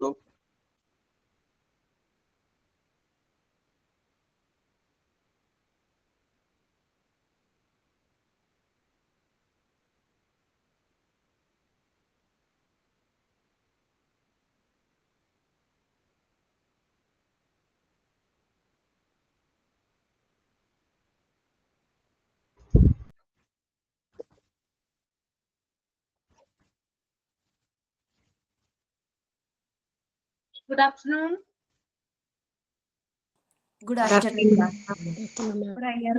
So, Good afternoon. Good afternoon. Prayer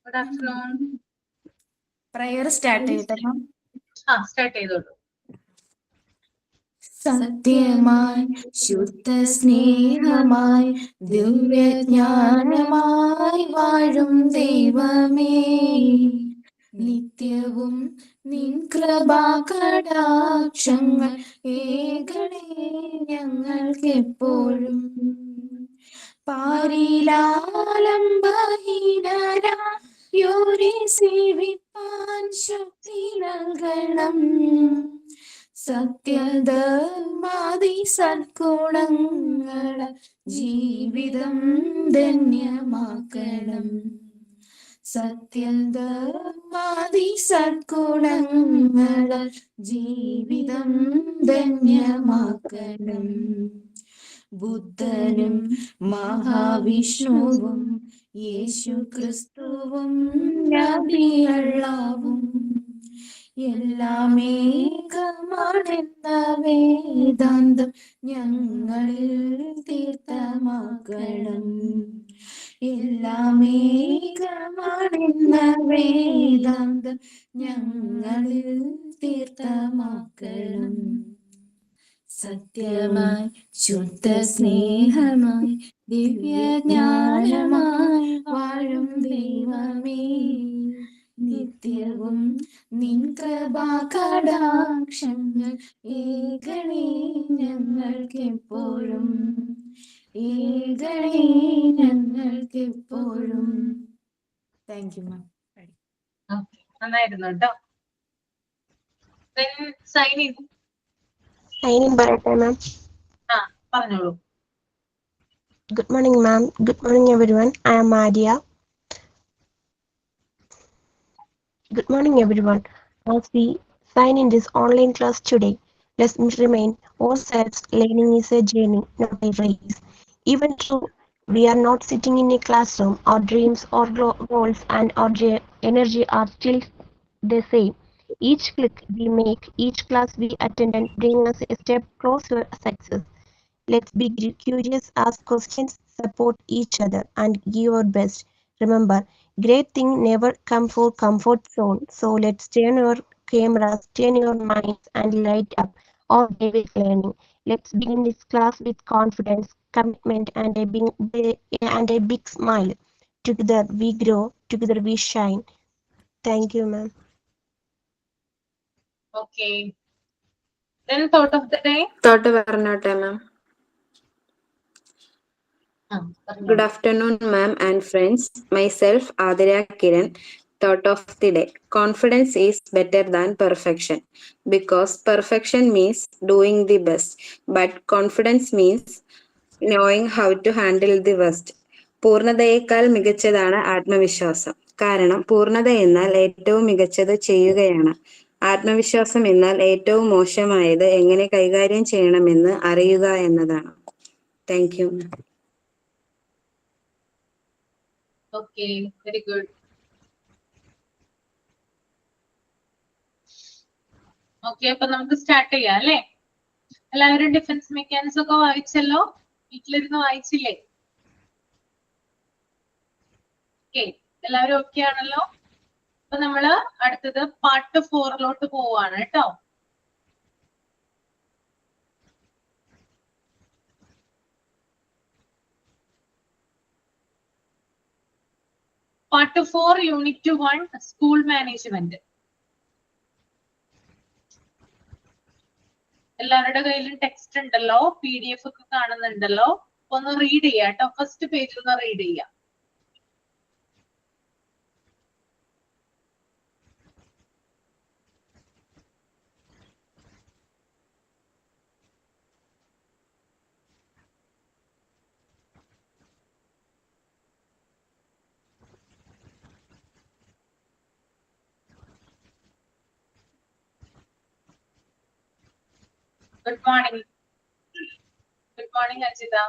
Good afternoon. start ചെയ്യട്ടെ മാം. Start ചെയ്തോളൂ. സത്യമായി ശുദ്ധ സ്നേഹമായി ദിവ്യജ്ഞാനമായി വാഴും ദൈവമേ, നിത്യവും നിൻ കൃപാകടാക്ഷങ്ങൾ ഏകണേ ഞങ്ങൾക്കെപ്പോഴും. പാരിലാലംബഹീനരായോരെ സേവിപ്പാൻ ശക്തി നൽകണം. സത്യധർമാദി സദ്ഗുണങ്ങള ജീവിതം ധന്യമാക്കണം. സത്യധർമാദി സദ്ഗുണങ്ങള ജീവിതം ധന്യമാക്കണം. ബുദ്ധനും മഹാവിഷ്ണുവും യേശു ക്രിസ്തുവും നബിയല്ലാവും എല്ലാം ഏകമാണെന്ന വേദാന്തം ഞങ്ങളിൽ തീർത്ഥമാക്കണം. എല്ലാം ഏകമാണെന്ന വേദാന്തം ഞങ്ങളിൽ തീർത്ഥമാക്കണം. സത്യമായി ശുദ്ധ സ്നേഹമായി ദിവ്യജ്ഞാനമായി വാഴും ദൈവമേ, നിത്യവും നിൻ കൃപാകടാക്ഷങ്ങൾ ഏകണേ ഞങ്ങൾക്കെപ്പോഴും. ഏകണേ ഞങ്ങൾക്കെപ്പോഴും. Thank you ma'am. നന്നായിരുന്നു കേട്ടോ. Sign in. sign in പറയട്ടെ ma'am. പറഞ്ഞോളൂ. Good morning ma'am. Good morning everyone. I am Maria. Good morning everyone. As we sign in this online class today, let's remind ourselves learning is a journey, not a race. Even though we are not sitting in a classroom, our dreams, our goals and our energy are still the same. Each click we make, each class we attend and bring us a step closer to success. Let's be curious, ask questions, support each other and give our best. Remember, great things never come for comfort zone. So let's turn our cameras, turn your minds and light up all day with learning. Let's begin this class with confidence, commitment and a big smile. Together we grow, together we shine. Thank you, ma'am. Okay. Then thought of the day. Thought പറഞ്ഞോട്ടെ മാം. Good afternoon, ma'am and friends. Myself, Adira Kiran. Thought of the day. Confidence is better than perfection because perfection means doing the best, but confidence means knowing how to handle the worst. പൂർണ്ണതയേക്കാൾ മികച്ചതാണ് ആത്മവിശ്വാസം. കാരണം പൂർണ്ണത എന്നാൽ ഏറ്റവും മികച്ചത് ചെയ്യുകയാണ്. ആത്മവിശ്വാസം എന്നാൽ ഏറ്റവും മോശമായത് എങ്ങനെ കൈകാര്യം ചെയ്യണമെന്ന് അറിയുക എന്നതാണ്. Thank you. Okay, very good. Okay, അപ്പൊ നമുക്ക് സ്റ്റാർട്ട് ചെയ്യാം അല്ലേ? എല്ലാവരും ഡിഫൻസ് മെക്കാനിസം ഒക്കെ വായിച്ചല്ലോ? വീട്ടിലിരുന്ന് വായിച്ചില്ലേ? ഓക്കെ, എല്ലാവരും ഓക്കെ ആണല്ലോ? അപ്പൊ നമ്മള് അടുത്തത് പാർട്ട് 4 പോവാണ് കേട്ടോ. Part 4 unit 1 school management. എല്ലാവരുടെ കയ്യിലും ടെക്സ്റ്റ് ഉണ്ടല്ലോ, PDF ഒക്കെ കാണുന്നുണ്ടല്ലോ. ഒന്ന് റീഡ് ചെയ്യാം കേട്ടോ. ഫസ്റ്റ് പേജ് ഒന്ന് റീഡ് ചെയ്യാം. Good morning. Good morning, Ajita.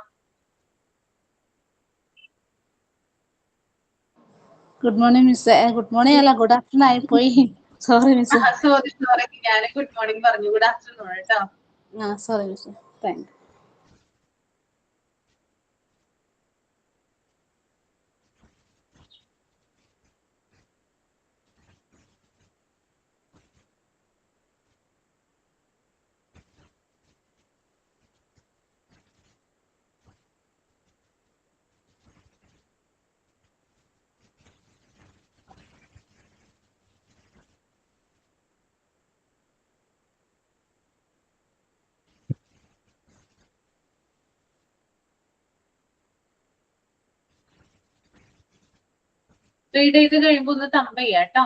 Good morning, Miss. Good morning, alla. Good afternoon. I poi. Sorry, Miss. Sorry. ഞാൻ good morning പറഞ്ഞു. Good afternoon കേട്ടോ. Sorry, Miss. Thank you. Read ചെയ്ത് കഴിയുമ്പോ ഒന്ന് തമ്പ് ചെയ്യാം കേട്ടോ.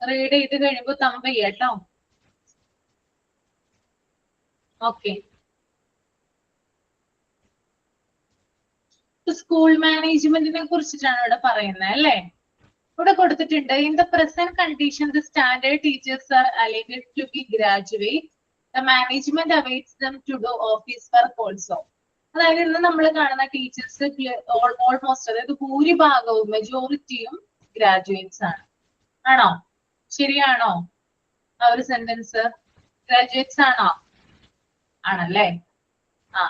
റീഡ് ചെയ്ത് കഴിയുമ്പോ തമ്പ് ചെയ്യാം കേട്ടോ. ഓക്കെ. സ്കൂൾ മാനേജ്മെന്റിനെ കുറിച്ചിട്ടാണ് ഇവിടെ പറയുന്നത് അല്ലേ? ഇവിടെ കൊടുത്തിട്ടുണ്ട്. In the present condition the standard teachers are aligned to be graduate. The management awaits them to do office work also. അതായത് ഇന്ന് നമ്മൾ കാണുന്ന ടീച്ചേഴ്സ് ഓൾമോസ്റ്റ്, അതായത് ഭൂരിഭാഗവും മെജോറിറ്റിയും ഗ്രാജുവേറ്റ്സ് ആണ്. ആണോ? ശരിയാണോ ആ ഒരു സെന്റൻസ്? ഗ്രാജുവേറ്റ്സ് ആണോ? ആണല്ലേ. ആ,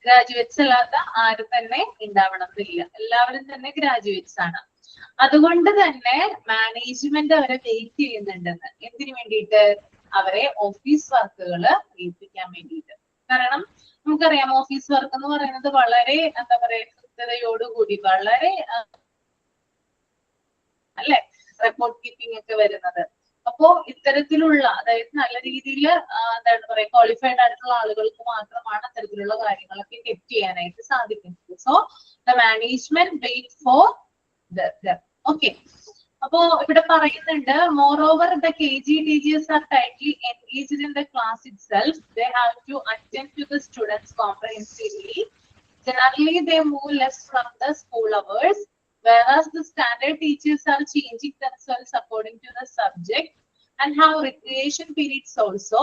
ഗ്രാജുവേറ്റ്സ് അല്ലാത്ത ആരും തന്നെ ഉണ്ടാവണമെന്നില്ല. എല്ലാവരും തന്നെ ഗ്രാജുവേറ്റ്സ് ആണ്. അതുകൊണ്ട് തന്നെ മാനേജ്മെന്റ് അവരെ വെയിറ്റ് ചെയ്യുന്നുണ്ടെന്ന്. എന്തിനു വേണ്ടിയിട്ട്? അവരെ ഓഫീസ് വർക്കുകൾ ഏൽപ്പിക്കാൻ വേണ്ടിയിട്ട്. കാരണം നമുക്കറിയാം ഓഫീസ് വർക്ക് എന്ന് പറയുന്നത് വളരെ എന്താ പറയാ കൃത്യതയോടുകൂടി വളരെ അല്ലെ റെക്കോർഡ് കീപ്പിംഗ് ഒക്കെ വരുന്നത്. അപ്പോ ഇത്തരത്തിലുള്ള, അതായത് നല്ല രീതിയിൽ എന്താണ് പറയാ ക്വാളിഫൈഡ് ആയിട്ടുള്ള ആളുകൾക്ക് മാത്രമാണ് അത്തരത്തിലുള്ള കാര്യങ്ങളൊക്കെ ഗെറ്റ് ചെയ്യാനായിട്ട് സാധിക്കുന്നത്. So the management wait for okay. അപ്പോ ഇവിടെ പറയുന്നുണ്ട്, more over the KG teachers are tightly engaged in the class itself. They have to attend to the students comprehensively. Generally, they move less from the school hours, whereas the standard teachers are changing themselves according to the subject and have recreation periods also.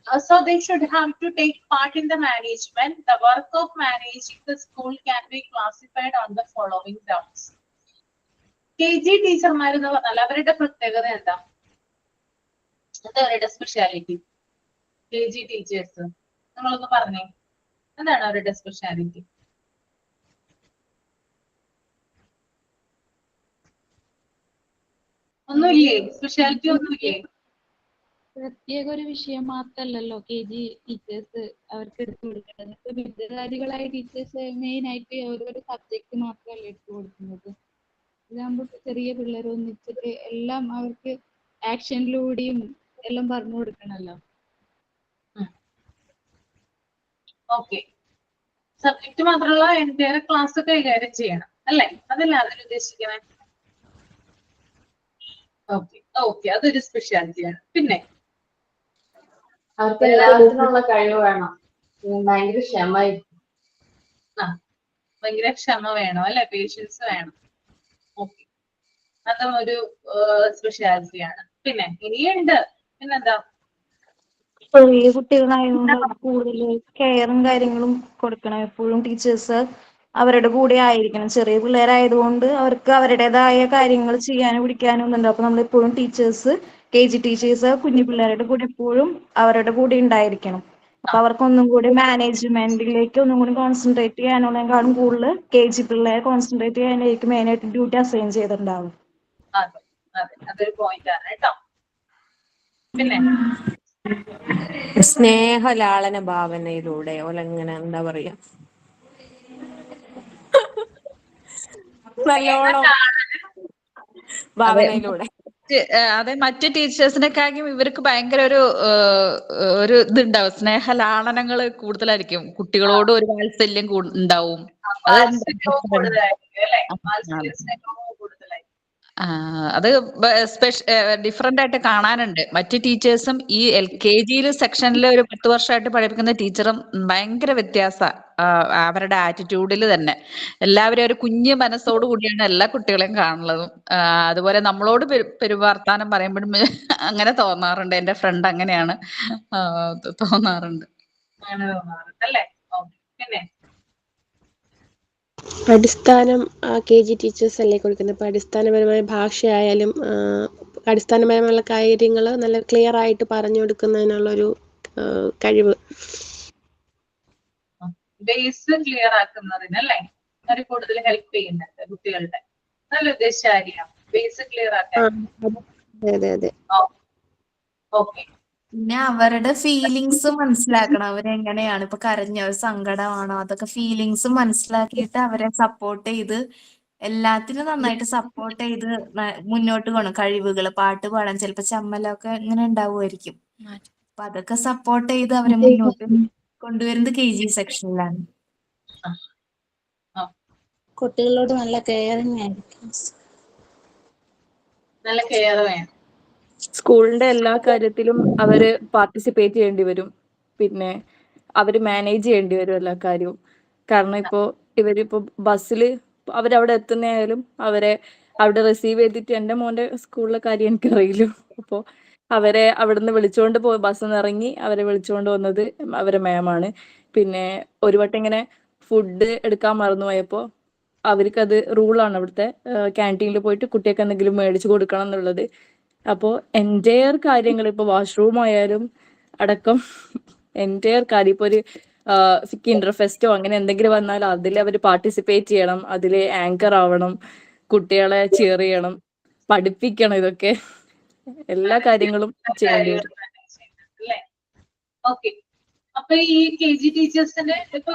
So they should have to take part in the management. The work of managing the school can be classified on the following grounds. KG ടീച്ചർമാർ എന്ന് പറഞ്ഞാൽ അവരുടെ പ്രത്യേകത എന്താ? എന്താ അവരുടെ speciality? KG teachers നിങ്ങളൊന്ന് പറഞ്ഞേ, എന്താണ് അവരുടെ സ്പെഷ്യാലിറ്റി? ഒന്നുമില്ലേ? സ്പെഷ്യാലിറ്റി ഒന്നുമില്ലേ? പ്രത്യേക ഒരു വിഷയം മാത്രല്ലല്ലോ KG ടീച്ചേഴ്സ് അവർക്ക് എടുത്തു കൊടുക്കുന്നത്. ഇപ്പൊ ബിരുദധാരികളായ ടീച്ചേഴ്സ് മെയിൻ ആയിട്ട് ഓരോരോ സബ്ജക്ട് മാത്രമല്ല എടുത്തു കൊടുക്കുന്നത്. ഇതാകുമ്പോൾ ചെറിയ പിള്ളേർ ഒന്നിച്ചിട്ട് എല്ലാം അവർക്ക് ആക്ഷനിലൂടെയും എല്ലാം പറഞ്ഞു കൊടുക്കണല്ലോ. ഓക്കെ, സബ്ജക്ട് മാത്രമല്ല എൻറ്റയർ ക്ലാസ് കൈകാര്യം ചെയ്യണം അല്ലേ? അതല്ല അതിൽ ഉദ്ദേശിക്കുന്നത്. ഓക്കെ ഓക്കെ, അതൊരു സ്പെഷ്യാലിറ്റിയാണ്. പിന്നെ അവർക്ക് എല്ലാത്തിനുള്ള കഴിവ് വേണം, ഭയങ്കര ക്ഷമയായിരിക്കും. ഭയങ്കര ക്ഷമ വേണം അല്ലെ? പേഷ്യൻസ് വേണം. ഓക്കെ, അതും ഒരു സ്പെഷ്യാലിറ്റിയാണ്. പിന്നെ ഇനിയുണ്ട്, പിന്നെന്താ? ചെറിയ കുട്ടികളായതുകൊണ്ട് കൂടുതൽ കെയറും കാര്യങ്ങളും കൊടുക്കണം. എപ്പോഴും ടീച്ചേഴ്സ് അവരുടെ കൂടെ ആയിരിക്കണം. ചെറിയ പിള്ളേരായതുകൊണ്ട് അവർക്ക് അവരുടേതായ കാര്യങ്ങൾ ചെയ്യാനും പിടിക്കാനും ഒന്നുണ്ട്. അപ്പൊ നമ്മളെപ്പോഴും ടീച്ചേഴ്സ്, KG ടീച്ചേഴ്സ് കുഞ്ഞു പിള്ളേരുടെ കൂടെ എപ്പോഴും അവരുടെ കൂടെ ഉണ്ടായിരിക്കണം. അപ്പൊ അവർക്ക് ഒന്നും കൂടി മാനേജ്മെന്റിലേക്ക് ഒന്നും കൂടി കോൺസെൻട്രേറ്റ് ചെയ്യാനുള്ളതിനേക്കാളും കൂടുതൽ KG പിള്ളേരെ കോൺസെൻട്രേറ്റ് ചെയ്യാനായിരിക്കും മെയിനായിട്ട് ഡ്യൂട്ടി അസൈൻ ചെയ്തിട്ടുണ്ടാവും. അതെ അതെ, അതൊരു പോയിന്റ് ആണ് കേട്ടോ. പിന്നെ സ്നേഹലാളന ഭാവനയിലൂടെ ഓലങ്ങനെ എന്താ പറയാ, നല്ലോണം ഭാവനയിലൂടെ. അതെ, മറ്റു ടീച്ചേഴ്സിനെക്കാളും ഇവർക്ക് ഭയങ്കര ഒരു ഇതുണ്ടാവും, സ്നേഹലാളനങ്ങൾ കൂടുതലായിരിക്കും. കുട്ടികളോട് ഒരു വാത്സല്യം ഉണ്ടാവും. അത് ഡിഫറെന്റ് ആയിട്ട് കാണാനുണ്ട്. മറ്റു ടീച്ചേഴ്സും ഈ LKG സെക്ഷനിൽ ഒരു 10 വർഷമായിട്ട് പഠിപ്പിക്കുന്ന ടീച്ചറും ഭയങ്കര വ്യത്യാസ അവരുടെ ആറ്റിറ്റ്യൂഡിൽ തന്നെ. എല്ലാവരും ഒരു കുഞ്ഞു മനസ്സോട് കൂടിയാണ് എല്ലാ കുട്ടികളെയും കാണുന്നതും. അതുപോലെ നമ്മളോട് പെരുവർത്താനം പറയുമ്പോഴും അങ്ങനെ തോന്നാറുണ്ട്. എന്റെ ഫ്രണ്ട് അങ്ങനെയാണ് തോന്നാറുണ്ട്. അടിസ്ഥാനം KG ടീച്ചേഴ്സ് അല്ലേ കൊടുക്കുന്നത്. ഇപ്പൊ അടിസ്ഥാനപരമായ ഭാഷയായാലും അടിസ്ഥാനപരമായ കാര്യങ്ങൾ നല്ല ക്ലിയർ ആയിട്ട് പറഞ്ഞു കൊടുക്കുന്നതിനുള്ളൊരു കഴിവ്, ബേസ് ക്ലിയർ ആക്കുന്നതിനല്ലേ അത് കൂടുതൽ ഹെൽപ്പ് ചെയ്യുന്നുണ്ട് കുട്ടികളുടെ. നല്ല ഉദ്ദേശം ബേസ് ക്ലിയർ ആക്കാൻ. അതെ അതെ. ഓക്കെ, പിന്നെ അവരുടെ ഫീലിങ്സ് മനസ്സിലാക്കണം. അവരെങ്ങനെയാണ്, ഇപ്പൊ കരഞ്ഞോ സങ്കടമാണോ, അതൊക്കെ ഫീലിങ്സ് മനസ്സിലാക്കിയിട്ട് അവരെ സപ്പോർട്ട് ചെയ്ത് എല്ലാത്തിനും നന്നായിട്ട് സപ്പോർട്ട് ചെയ്ത് മുന്നോട്ട് പോകണം. കഴിവുകൾ, പാട്ട് പാടാൻ ചിലപ്പോ ചമ്മലൊക്കെ ഇങ്ങനെ ഉണ്ടാവുമായിരിക്കും. അപ്പൊ അതൊക്കെ സപ്പോർട്ട് ചെയ്ത് അവരെ മുന്നോട്ട് കൊണ്ടുവരുന്നത് KG സെക്ഷനിലാണ്. കുട്ടികളോട് നല്ല കെയറിങ് ആയിരിക്കും. നല്ല കെയർ വേണം. സ്കൂളിന്റെ എല്ലാ കാര്യത്തിലും അവര് പാർട്ടിസിപ്പേറ്റ് ചെയ്യേണ്ടി വരും. പിന്നെ അവര് മാനേജ് ചെയ്യേണ്ടി വരും എല്ലാ കാര്യവും. കാരണം ഇവരിപ്പോ ബസ്സിൽ അവരവിടെ എത്തുന്നതായാലും അവരെ അവിടെ റിസീവ് ചെയ്തിട്ട്, എൻ്റെ മോന്റെ സ്കൂളിലെ കാര്യം എനിക്കറിയില്ല. അപ്പോൾ അവരെ അവിടുന്ന് വിളിച്ചുകൊണ്ട് പോയി ബസ്സിൽ നിന്ന് ഇറങ്ങി അവരെ വിളിച്ചുകൊണ്ട് വന്നത് അവരെ മാമാണ്. പിന്നെ ഒരു വട്ടം ഇങ്ങനെ ഫുഡ് എടുക്കാൻ മറന്നുപോയപ്പോൾ അവർക്കത് റൂളാണ് അവിടുത്തെ ക്യാൻറ്റീനിൽ പോയിട്ട് കുട്ടിയൊക്കെ എന്തെങ്കിലും മേടിച്ചു കൊടുക്കണം എന്നുള്ളത്. അപ്പോൾ എൻറ്റയർ കാര്യങ്ങൾ ഇപ്പോൾ വാഷ്റൂം ആയാലും അടക്കം എൻറ്റയർ കാര്യം, ഇപ്പോൾ ഒരു കിൻഡർ ഫെസ്റ്റോ അങ്ങനെ എന്തെങ്കിലും വന്നാൽ അതിൽ അവർ പാർട്ടിസിപ്പേറ്റ് ചെയ്യണം, അതിൽ ആങ്കർ ആവണം, കുട്ടികളെ ചിയർ ചെയ്യണം, പഠിപ്പിക്കണം. ഇതൊക്കെ എല്ലാ കാര്യങ്ങളും ചെയ്യേണ്ടി വരും. ഓക്കെ, അപ്പൊ ഈ KG ടീച്ചേഴ്സിന് ഇപ്പൊ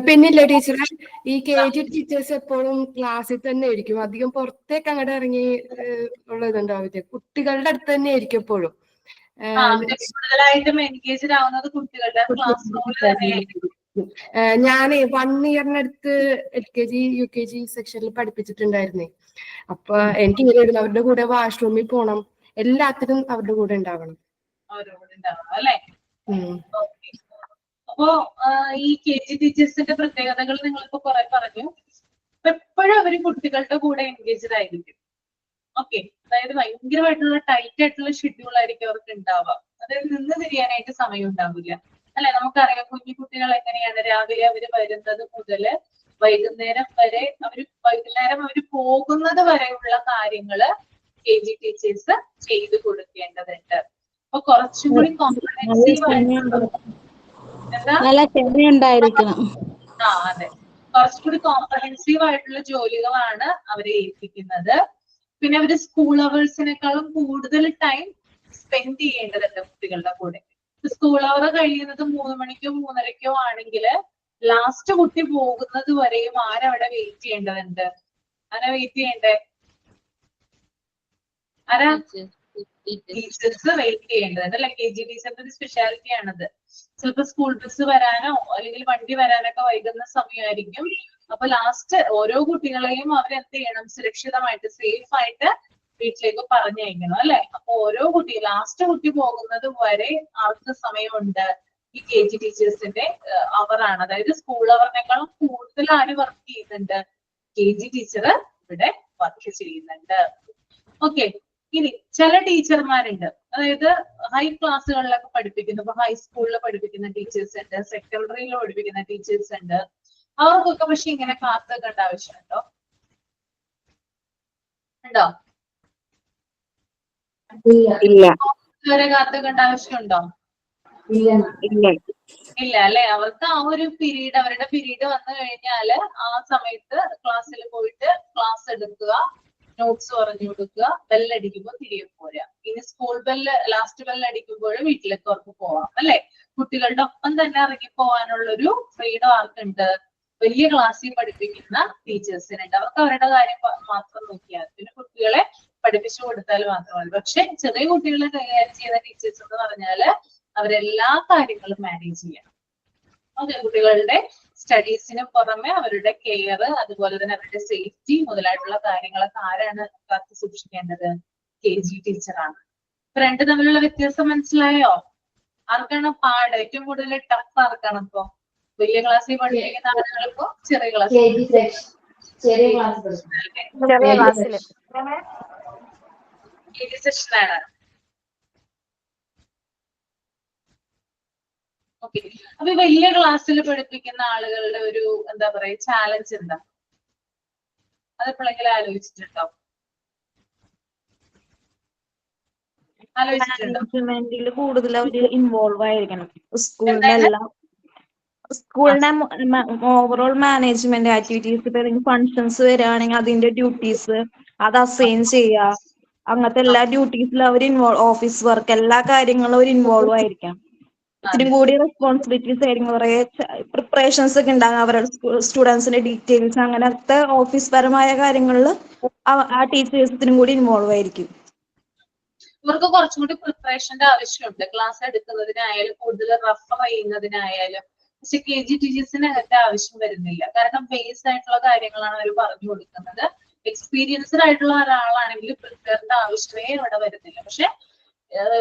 പിന്നില്ലേ ടീച്ചറെ, ഈ KG ടീച്ചേഴ്സ് എപ്പോഴും ക്ലാസ്സിൽ തന്നെ ആയിരിക്കും, അധികം പുറത്തേക്ക് അങ്ങോട്ട് ഇറങ്ങി ഉള്ള ഇതുണ്ടാവില്ല. കുട്ടികളുടെ അടുത്ത് തന്നെ ആയിരിക്കും എപ്പോഴും. കൂടുതലായിട്ടും എൻഗേജ്ഡ് ആവുന്നത് കുട്ടികളുടെ ക്ലാസ് റൂമിൽ തന്നെയായിരിക്കും. ഞാൻ 1 ഇയറിനടുത്ത് LKG UKG സെക്ഷനിൽ പഠിപ്പിച്ചിട്ടുണ്ടായിരുന്നേ. അപ്പൊ എനിക്ക് ഇങ്ങനെ അവരുടെ കൂടെ വാഷ്റൂമിൽ പോണം, എല്ലാത്തിനും അവരുടെ കൂടെ ഉണ്ടാവണം. അല്ലേ? അപ്പോ ഈ KG ടീച്ചേഴ്സിന്റെ പ്രത്യേകതകൾ നിങ്ങളിപ്പോ കുറെ പറഞ്ഞു. അപ്പൊ എപ്പോഴും അവര് കുട്ടികളുടെ കൂടെ എൻഗേജ്ഡ് ആയിരിക്കും. ഓക്കെ, അതായത് ഭയങ്കരമായിട്ടുള്ള ടൈറ്റ് ആയിട്ടുള്ള ഷെഡ്യൂൾ ആയിരിക്കും അവർക്ക് ഉണ്ടാവുക. അതായത് നിന്ന് തിരിയാനായിട്ട് സമയം ഉണ്ടാവില്ല അല്ലെ. നമുക്കറിയാം കുഞ്ഞു കുട്ടികൾ എങ്ങനെയാണ് രാവിലെ അവര് വരുന്നത് മുതല് വൈകുന്നേരം വരെ വൈകുന്നേരം അവര് പോകുന്നത് വരെയുള്ള കാര്യങ്ങള് KG ടീച്ചേഴ്സ് ചെയ്തു കൊടുക്കേണ്ടതുണ്ട്. അപ്പൊ കുറച്ചും കൂടി കോംപ്രഹെൻസീവ് ആയിട്ടുള്ള നല്ല ക്ഷമയുണ്ടായിരിക്കണം. അതെ, കുറച്ചുകൂടി കോംപ്രഹെൻസീവ് ആയിട്ടുള്ള ജോലികളാണ് അവരെ ഏൽപ്പിക്കുന്നത്. പിന്നെ അവര് സ്കൂൾ അവേഴ്സിനേക്കാളും കൂടുതൽ ടൈം സ്പെൻഡ് ചെയ്യേണ്ടതുണ്ട് കുട്ടികളുടെ കൂടെ. സ്കൂൾ അവർ കഴിയുന്നത് 3 മണിക്കോ 3:30ക്കോ ആണെങ്കിൽ ലാസ്റ്റ് കുട്ടി പോകുന്നത് വരെയും ആരവിടെ വെയിറ്റ് ചെയ്യേണ്ടതുണ്ട്? ആരാ വെയിറ്റ് ചെയ്യണ്ടേ? ആരാ? ടീച്ചേഴ്സ് വെയിറ്റ് ചെയ്യേണ്ടതുണ്ട് അല്ലെ. KG ടീച്ചറിന്റെ ഒരു സ്പെഷ്യാലിറ്റി ആണത്. ചിലപ്പോ സ്കൂൾ ബസ് വരാനോ അല്ലെങ്കിൽ വണ്ടി വരാനൊക്കെ വൈകുന്ന സമയമായിരിക്കും. അപ്പൊ ലാസ്റ്റ് ഓരോ കുട്ടികളെയും അവരെന്ത് ചെയ്യണം? സുരക്ഷിതമായിട്ട് സേഫ് ആയിട്ട് വീട്ടിലേക്ക് പറഞ്ഞയക്കണം അല്ലെ. അപ്പൊ ഓരോ ലാസ്റ്റ് കുട്ടി പോകുന്നത് വരെ ആർക്ക് സമയമുണ്ട്? ഈ KG ടീച്ചേഴ്സിന്റെ അവറാണ്. അതായത് സ്കൂൾ അവറിനേക്കാളും കൂടുതൽ ആര് വർക്ക് ചെയ്യുന്നുണ്ട്? KG ടീച്ചർ ഇവിടെ വർക്ക് ചെയ്യുന്നുണ്ട്. ഓക്കെ, ഇനി ചില ടീച്ചർമാരുണ്ട്, അതായത് ഹൈ ക്ലാസ്സുകളിലൊക്കെ പഠിപ്പിക്കുന്നു. ഇപ്പൊ ഹൈസ്കൂളിൽ പഠിപ്പിക്കുന്ന ടീച്ചേഴ്സ് ഉണ്ട്, സെക്കൻഡറിയിൽ പഠിപ്പിക്കുന്ന ടീച്ചേഴ്സ് ഉണ്ട്. അവർക്കൊക്കെ പക്ഷെ ഇങ്ങനെ കാത്തുകേണ്ട ആവശ്യമുണ്ടോ? ഉണ്ടോ? ഇതുവരെ കാത്തുകേണ്ട ആവശ്യമുണ്ടോ? ഇല്ല അല്ലെ. അവർക്ക് ആ ഒരു പീരീഡ്, അവരുടെ പീരീഡ് വന്നു കഴിഞ്ഞാല് ആ സമയത്ത് ക്ലാസ്സിൽ പോയിട്ട് ക്ലാസ് എടുക്കുക, നോട്ട്സ് പറഞ്ഞു കൊടുക്കുക, ബെല്ലടിക്കുമ്പോൾ തിരികെ പോരുക. ഇനി സ്കൂൾ ബെല്ല് ലാസ്റ്റ് ബെല്ലടിക്കുമ്പോൾ വീട്ടിലേക്ക് അവർക്ക് പോവാം അല്ലെ. കുട്ടികളുടെ ഒപ്പം തന്നെ ഇറങ്ങി പോകാനുള്ളൊരു ഫ്രീഡം ആർക്കുണ്ട്? വലിയ ക്ലാസ്സിൽ പഠിപ്പിക്കുന്ന ടീച്ചേഴ്സിനുണ്ട്. അവർക്ക് അവരുടെ കാര്യം മാത്രം നോക്കിയാൽ പിന്നെ കുട്ടികളെ പഠിപ്പിച്ചു കൊടുത്താൽ മാത്രമല്ല. പക്ഷെ ചെറിയ കുട്ടികളെ കൈകാര്യം ചെയ്യുന്ന ടീച്ചേഴ്സ് എന്ന് പറഞ്ഞാല് അവരെല്ലാ കാര്യങ്ങളും മാനേജ് ചെയ്യണം. ഓക്കെ, കുട്ടികളുടെ സ്റ്റഡീസിന് പുറമെ അവരുടെ കെയർ, അതുപോലെ തന്നെ അവരുടെ സേഫ്റ്റി മുതലായിട്ടുള്ള കാര്യങ്ങളൊക്കെ ആരാണ് കാത്തു സൂക്ഷിക്കേണ്ടത്? KG ടീച്ചറാണ്. ഇപ്പൊ രണ്ട് തമ്മിലുള്ള വ്യത്യാസം മനസ്സിലായോ? ആർക്കാണ് പാട്? ഏറ്റവും കൂടുതൽ ടഫ് ആർക്കാണ്? ഇപ്പൊ വലിയ ക്ലാസ്സിൽ പഠിപ്പിക്കുന്ന ആളുകൾക്കോ ചെറിയ ക്ലാസ്സിൽ? KG സെക്ഷനാണ്. ഓക്കെ, അപ്പൊ വലിയ ക്ലാസ്സിൽ പഠിപ്പിക്കുന്ന ആളുകളുടെ ഒരു എന്താ പറയാ ചാലഞ്ച് എന്താ? അതെപ്പോഴെങ്കിലും ആലോചിച്ചിട്ടുണ്ടോ? മാനേജ്മെന്റിൽ കൂടുതൽ അവര് ഇൻവോൾവ് ആയിരിക്കണം. സ്കൂളിന്റെ ഓവറോൾ മാനേജ്മെന്റ് ആക്ടിവിറ്റീസ്, ഫങ്ഷൻസ് വരികയാണെങ്കിൽ അതിന്റെ ഡ്യൂട്ടീസ് അത് അസൈൻ ചെയ്യുക, അങ്ങനത്തെ എല്ലാ ഡ്യൂട്ടീസിലും അവർ ഓഫീസ് വർക്ക് എല്ലാ കാര്യങ്ങളും അവർ ഇൻവോൾവ് ആയിരിക്കണം. ഇത്തിരി കൂടി റെസ്പോൺസിബിലിറ്റീസ് ആയിരിക്കും. കുറെ പ്രിപ്പറേഷൻസ് ഒക്കെ ഉണ്ടാകും അവരുടെ സ്റ്റുഡൻസിന്റെ ഡീറ്റെയിൽസ്, അങ്ങനത്തെ ഓഫീസ് പരമായ കാര്യങ്ങളിൽ ആ ടീച്ചേഴ്സിനും കൂടി ഇൻവോൾവ് ആയിരിക്കും. ഇവർക്ക് കുറച്ചും കൂടി പ്രിപ്പറേഷന്റെ ആവശ്യമുണ്ട്. ക്ലാസ് എടുക്കുന്നതിനായാലും കൂടുതൽ റെഫർ ചെയ്യുന്നതിനായാലും. പക്ഷെ KG ടീച്ചേഴ്സിന് അതിന്റെ ആവശ്യം വരുന്നില്ല. കാരണം ബേസ് ആയിട്ടുള്ള കാര്യങ്ങളാണ് അവർ പറഞ്ഞു കൊടുക്കുന്നത്. എക്സ്പീരിയൻസ്ഡ് ആയിട്ടുള്ള ഒരാളാണെങ്കിൽ പ്രിപ്പയറിന്റെ ആവശ്യമേ അവിടെ വരുന്നില്ല. പക്ഷെ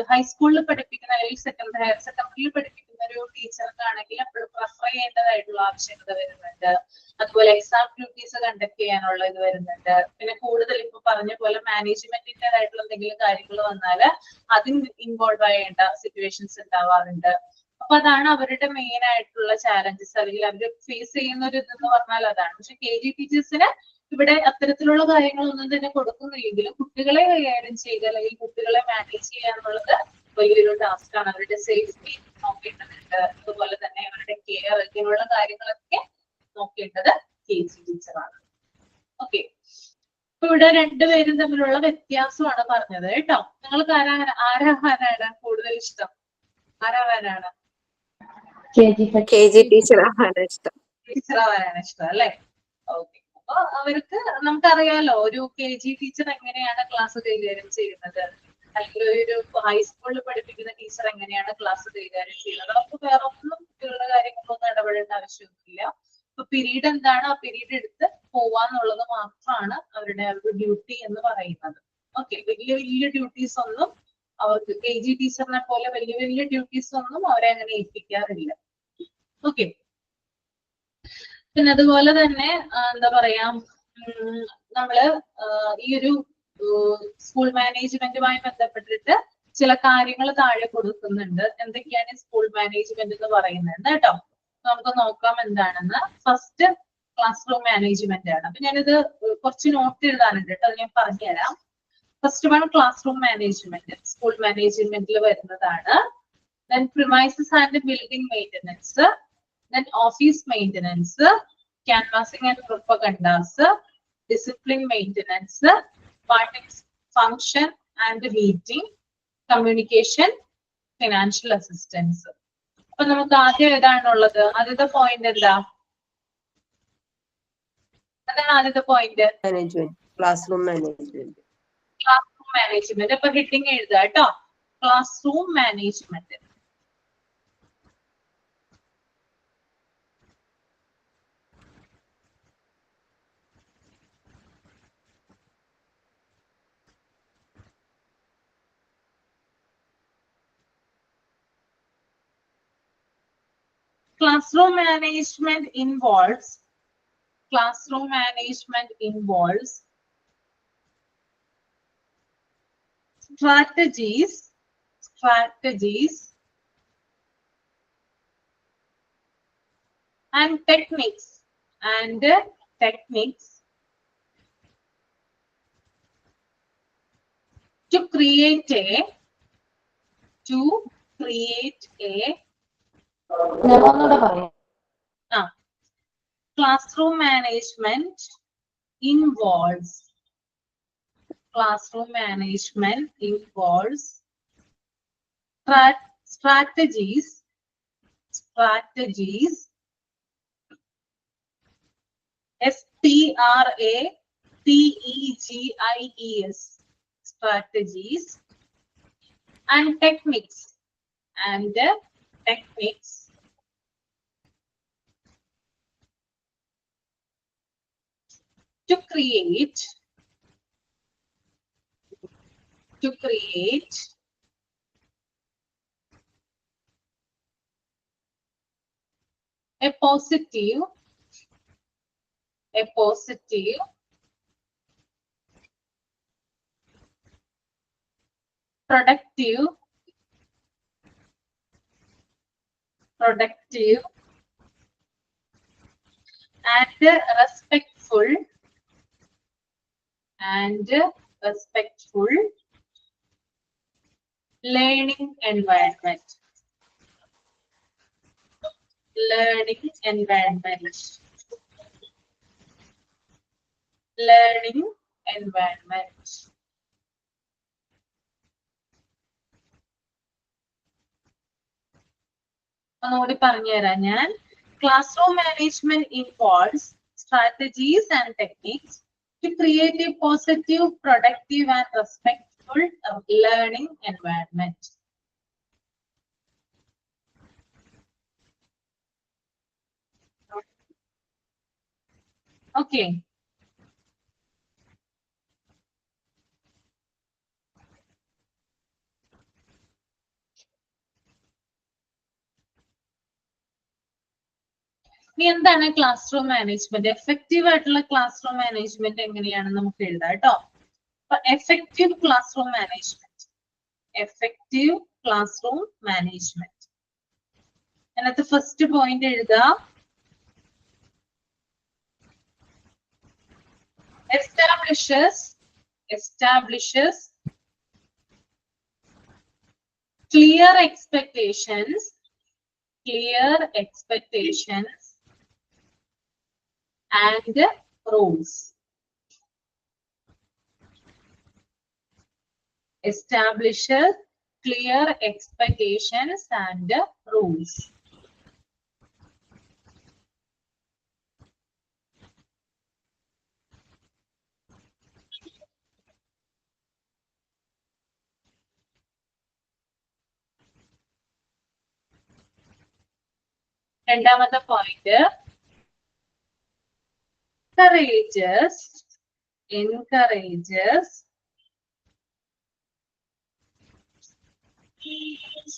ഹൈസ്കൂളിൽ പഠിപ്പിക്കുന്ന അല്ലെങ്കിൽ ഹയർ സെക്കൻഡറിയിൽ പഠിപ്പിക്കുന്ന ഒരു ടീച്ചർക്കാണെങ്കിൽ എപ്പോഴും റെഫർ ചെയ്യേണ്ടതായിട്ടുള്ള ആവശ്യകത വരുന്നുണ്ട്. അതുപോലെ എക്സാം ഡ്യൂട്ടീസ് കണ്ടക്ട് ചെയ്യാനുള്ള ഇത് വരുന്നുണ്ട്. പിന്നെ കൂടുതൽ ഇപ്പൊ പറഞ്ഞ പോലെ മാനേജ്മെന്റിന്റേതായിട്ടുള്ള എന്തെങ്കിലും കാര്യങ്ങൾ വന്നാല് അതിൽ ഇൻവോൾവ് ചെയ്യേണ്ട സിറ്റുവേഷൻസ് ഉണ്ടാവാറുണ്ട്. അപ്പൊ അതാണ് അവരുടെ മെയിൻ ആയിട്ടുള്ള ചാലഞ്ചസ്, അല്ലെങ്കിൽ അവർ ഫേസ് ചെയ്യുന്ന ഒരു ഇതെന്ന് പറഞ്ഞാൽ അതാണ്. പക്ഷെ KG ടീച്ചേഴ്സിന് ഇവിടെ അത്തരത്തിലുള്ള കാര്യങ്ങളൊന്നും തന്നെ കൊടുക്കുന്നില്ലെങ്കിലും കുട്ടികളെ കൈകാര്യം ചെയ്യുക അല്ലെങ്കിൽ കുട്ടികളെ മാനേജ് ചെയ്യുക എന്നുള്ളത് വലിയൊരു ടാസ്ക് ആണ്. അവരുടെ സേഫ്റ്റി നോക്കേണ്ടതുണ്ട്, അതുപോലെ തന്നെ അവരുടെ കെയർ ഇങ്ങനെയുള്ള കാര്യങ്ങളൊക്കെ നോക്കേണ്ടത് KG ടീച്ചറാണ്. ഓക്കെ, ഇപ്പൊ ഇവിടെ രണ്ടുപേരും തമ്മിലുള്ള വ്യത്യാസമാണ് പറഞ്ഞത് കേട്ടോ. നിങ്ങൾക്ക് ആരാവാനാണ് കൂടുതൽ ഇഷ്ടം? ആരാവാനാണ്? KG ടീച്ചറാവാനാണ് ഇഷ്ടം. ടീച്ചറാവാനാണ് ഇഷ്ടം അല്ലെ. ഓക്കെ, അപ്പൊ അവർക്ക് നമുക്കറിയാലോ ഒരു KG ടീച്ചർ എങ്ങനെയാണ് ക്ലാസ് കൈകാര്യം ചെയ്യുന്നത്, അല്ലെങ്കിൽ ഒരു ഹൈസ്കൂളിൽ പഠിപ്പിക്കുന്ന ടീച്ചർ എങ്ങനെയാണ് ക്ലാസ് കൈകാര്യം ചെയ്യുന്നത്. അവർക്ക് വേറെ ഒന്നും കുട്ടികളുടെ കാര്യങ്ങളൊന്നും ഇടപെടേണ്ട ആവശ്യമൊന്നുമില്ല. ഇപ്പൊ പീരീഡ് എന്താണ്, ആ പീരീഡ് എടുത്ത് പോവാന്നുള്ളത് മാത്രമാണ് അവരുടെ ഡ്യൂട്ടി എന്ന് പറയുന്നത്. ഓക്കെ, വലിയ വലിയ ഡ്യൂട്ടീസ് ഒന്നും അവർക്ക് KG ടീച്ചറിനെ പോലെ വലിയ വലിയ ഡ്യൂട്ടീസ് ഒന്നും അവരെ അങ്ങനെ ഏൽപ്പിക്കാറില്ല. ഓക്കെ, പിന്നെ അതുപോലെ തന്നെ എന്താ പറയാ നമ്മള് ഈ ഒരു സ്കൂൾ മാനേജ്മെന്റുമായി ബന്ധപ്പെട്ടിട്ട് ചില കാര്യങ്ങൾ താഴെ കൊടുക്കുന്നുണ്ട്. എന്തൊക്കെയാണ് സ്കൂൾ മാനേജ്മെന്റ് എന്ന് പറയുന്നത് കേട്ടോ. നമുക്ക് നോക്കാം എന്താണെന്ന്. ഫസ്റ്റ് ക്ലാസ് റൂം മാനേജ്മെന്റ് ആണ്. അപ്പൊ ഞാനിത് കുറച്ച് നോട്ട് എഴുതാനുണ്ട് കേട്ടോ, അത് ഞാൻ പറഞ്ഞുതരാം. First one class room management school മാനേജ്മെന്റിൽ വരുന്നതാണ്. Then premises and building maintenance, then office maintenance, canvassing and propagandas, discipline maintenance, function and meeting, communication, financial assistance. അപ്പൊ നമുക്ക് ആദ്യം ഏതാണുള്ളത്? ആദ്യത്തെ പോയിന്റ് എന്താ? അതാണ് ആദ്യത്തെ point. Management, class room management. Class room management. അപ്പൊ ഹെഡിങ് എഴുതുക കേട്ടോ, class room management. Classroom management involves strategies and techniques to create a classroom management involves strategies STRATEGIES strategies and techniques to create a positive productive and respectful learning environment. ഒന്നുകൂടി പറഞ്ഞുതരാം ഞാൻ. Classroom management involves strategies and techniques to create a positive, productive and respectful learning environment. Okay. ഇനി എന്താണ് class room management? Effective ആയിട്ടുള്ള class room management എങ്ങനെയാണെന്ന് നമുക്ക് എഴുതാം കേട്ടോ. അപ്പൊ എഫക്റ്റീവ് ക്ലാസ് റൂം മാനേജ്മെന്റ് അതിനകത്ത് ഫസ്റ്റ് പോയിന്റ് എഴുതാം. establishes clear expectations and rules. Establishes clear expectations and rules. രണ്ടാമത്തെ point encourages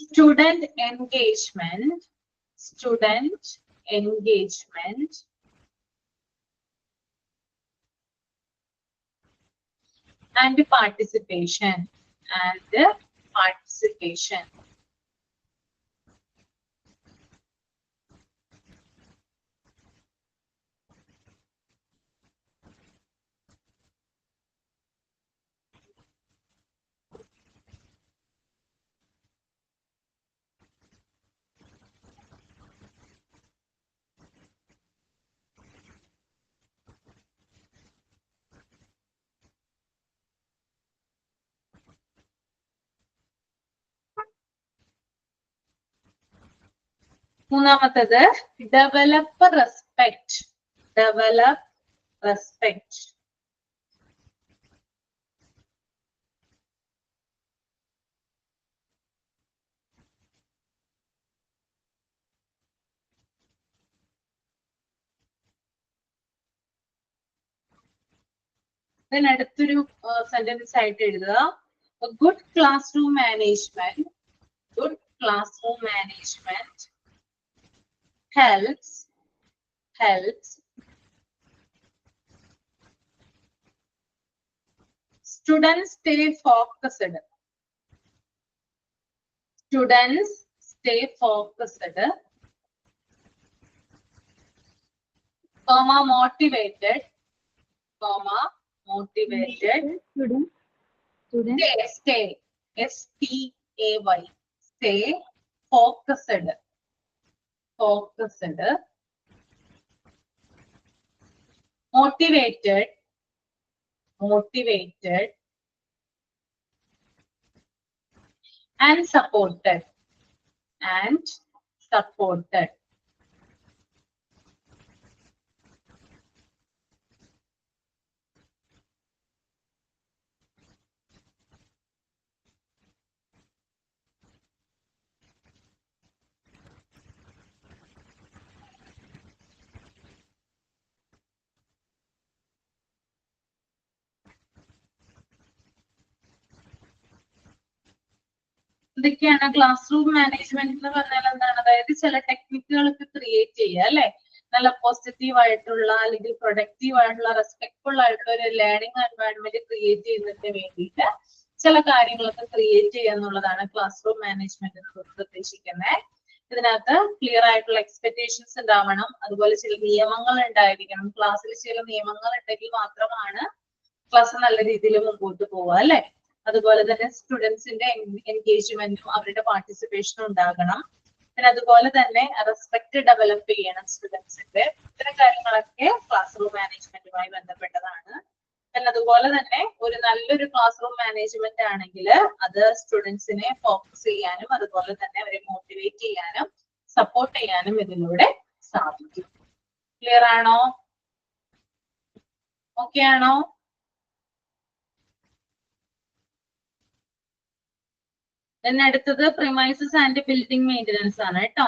student engagement and participation. മൂന്നാമത്തത് develop respect. Then അടുത്തൊരു സെന്റൻസ് ആയിട്ട് എഴുതുക. Good classroom management helps students stay focused. Motivated. Student. Stay. S-T-A-Y. Stay focused. Motivated. And supported. ഇതൊക്കെയാണ് class room management എന്ന് പറഞ്ഞാൽ എന്താണ്? അതായത് ചില ടെക്നിക്കുകളൊക്കെ ക്രിയേറ്റ് ചെയ്യുക അല്ലെ, നല്ല പോസിറ്റീവ് ആയിട്ടുള്ള അല്ലെങ്കിൽ പ്രൊഡക്റ്റീവ് ആയിട്ടുള്ള റെസ്പെക്ട്ഫുൾ ആയിട്ടുള്ള ഒരു ലേണിംഗ് എൻവയോൺമെന്റ് ക്രിയേറ്റ് ചെയ്യുന്നതിന് വേണ്ടിയിട്ട് ചില കാര്യങ്ങളൊക്കെ ക്രിയേറ്റ് ചെയ്യുക എന്നുള്ളതാണ് ക്ലാസ് റൂം മാനേജ്മെന്റ് എന്ന് ഉദ്ദേശിക്കുന്നത്. ഇതിനകത്ത് ക്ലിയർ ആയിട്ടുള്ള എക്സ്പെക്ടേഷൻസ് ഉണ്ടാവണം, അതുപോലെ ചില നിയമങ്ങൾ ഉണ്ടായിരിക്കണം. ക്ലാസ്സിൽ ചില നിയമങ്ങൾ ഉണ്ടെങ്കിൽ മാത്രമാണ് ക്ലാസ് നല്ല രീതിയിൽ മുമ്പോട്ട് പോവുക അല്ലെ. അതുപോലെ തന്നെ സ്റ്റുഡൻസിന്റെ എൻഗേജ്മെന്റും അവരുടെ പാർട്ടിസിപ്പേഷനും ഉണ്ടാകണം. പിന്നെ അതുപോലെ തന്നെ റെസ്പെക്ട് ഡെവലപ്പ് ചെയ്യണം സ്റ്റുഡൻസിന്റെ. ഇത്തരം കാര്യങ്ങളൊക്കെ ക്ലാസ് റൂം മാനേജ്മെന്റുമായി ബന്ധപ്പെട്ടതാണ്. പിന്നെ അതുപോലെ തന്നെ ഒരു നല്ലൊരു ക്ലാസ് റൂം മാനേജ്മെന്റ് ആണെങ്കിൽ അത് സ്റ്റുഡൻസിനെ ഫോക്കസ് ചെയ്യാനും അതുപോലെ തന്നെ അവരെ മോട്ടിവേറ്റ് ചെയ്യാനും സപ്പോർട്ട് ചെയ്യാനും ഇതിലൂടെ സാധിക്കും. ക്ലിയർ ആണോ? ഓക്കെ ആണോ? അടുത്തത് പ്രിമൈസസ് ആൻഡ് ബിൽഡിംഗ് മെയിൻ്റനൻസ് ആണ് കേട്ടോ.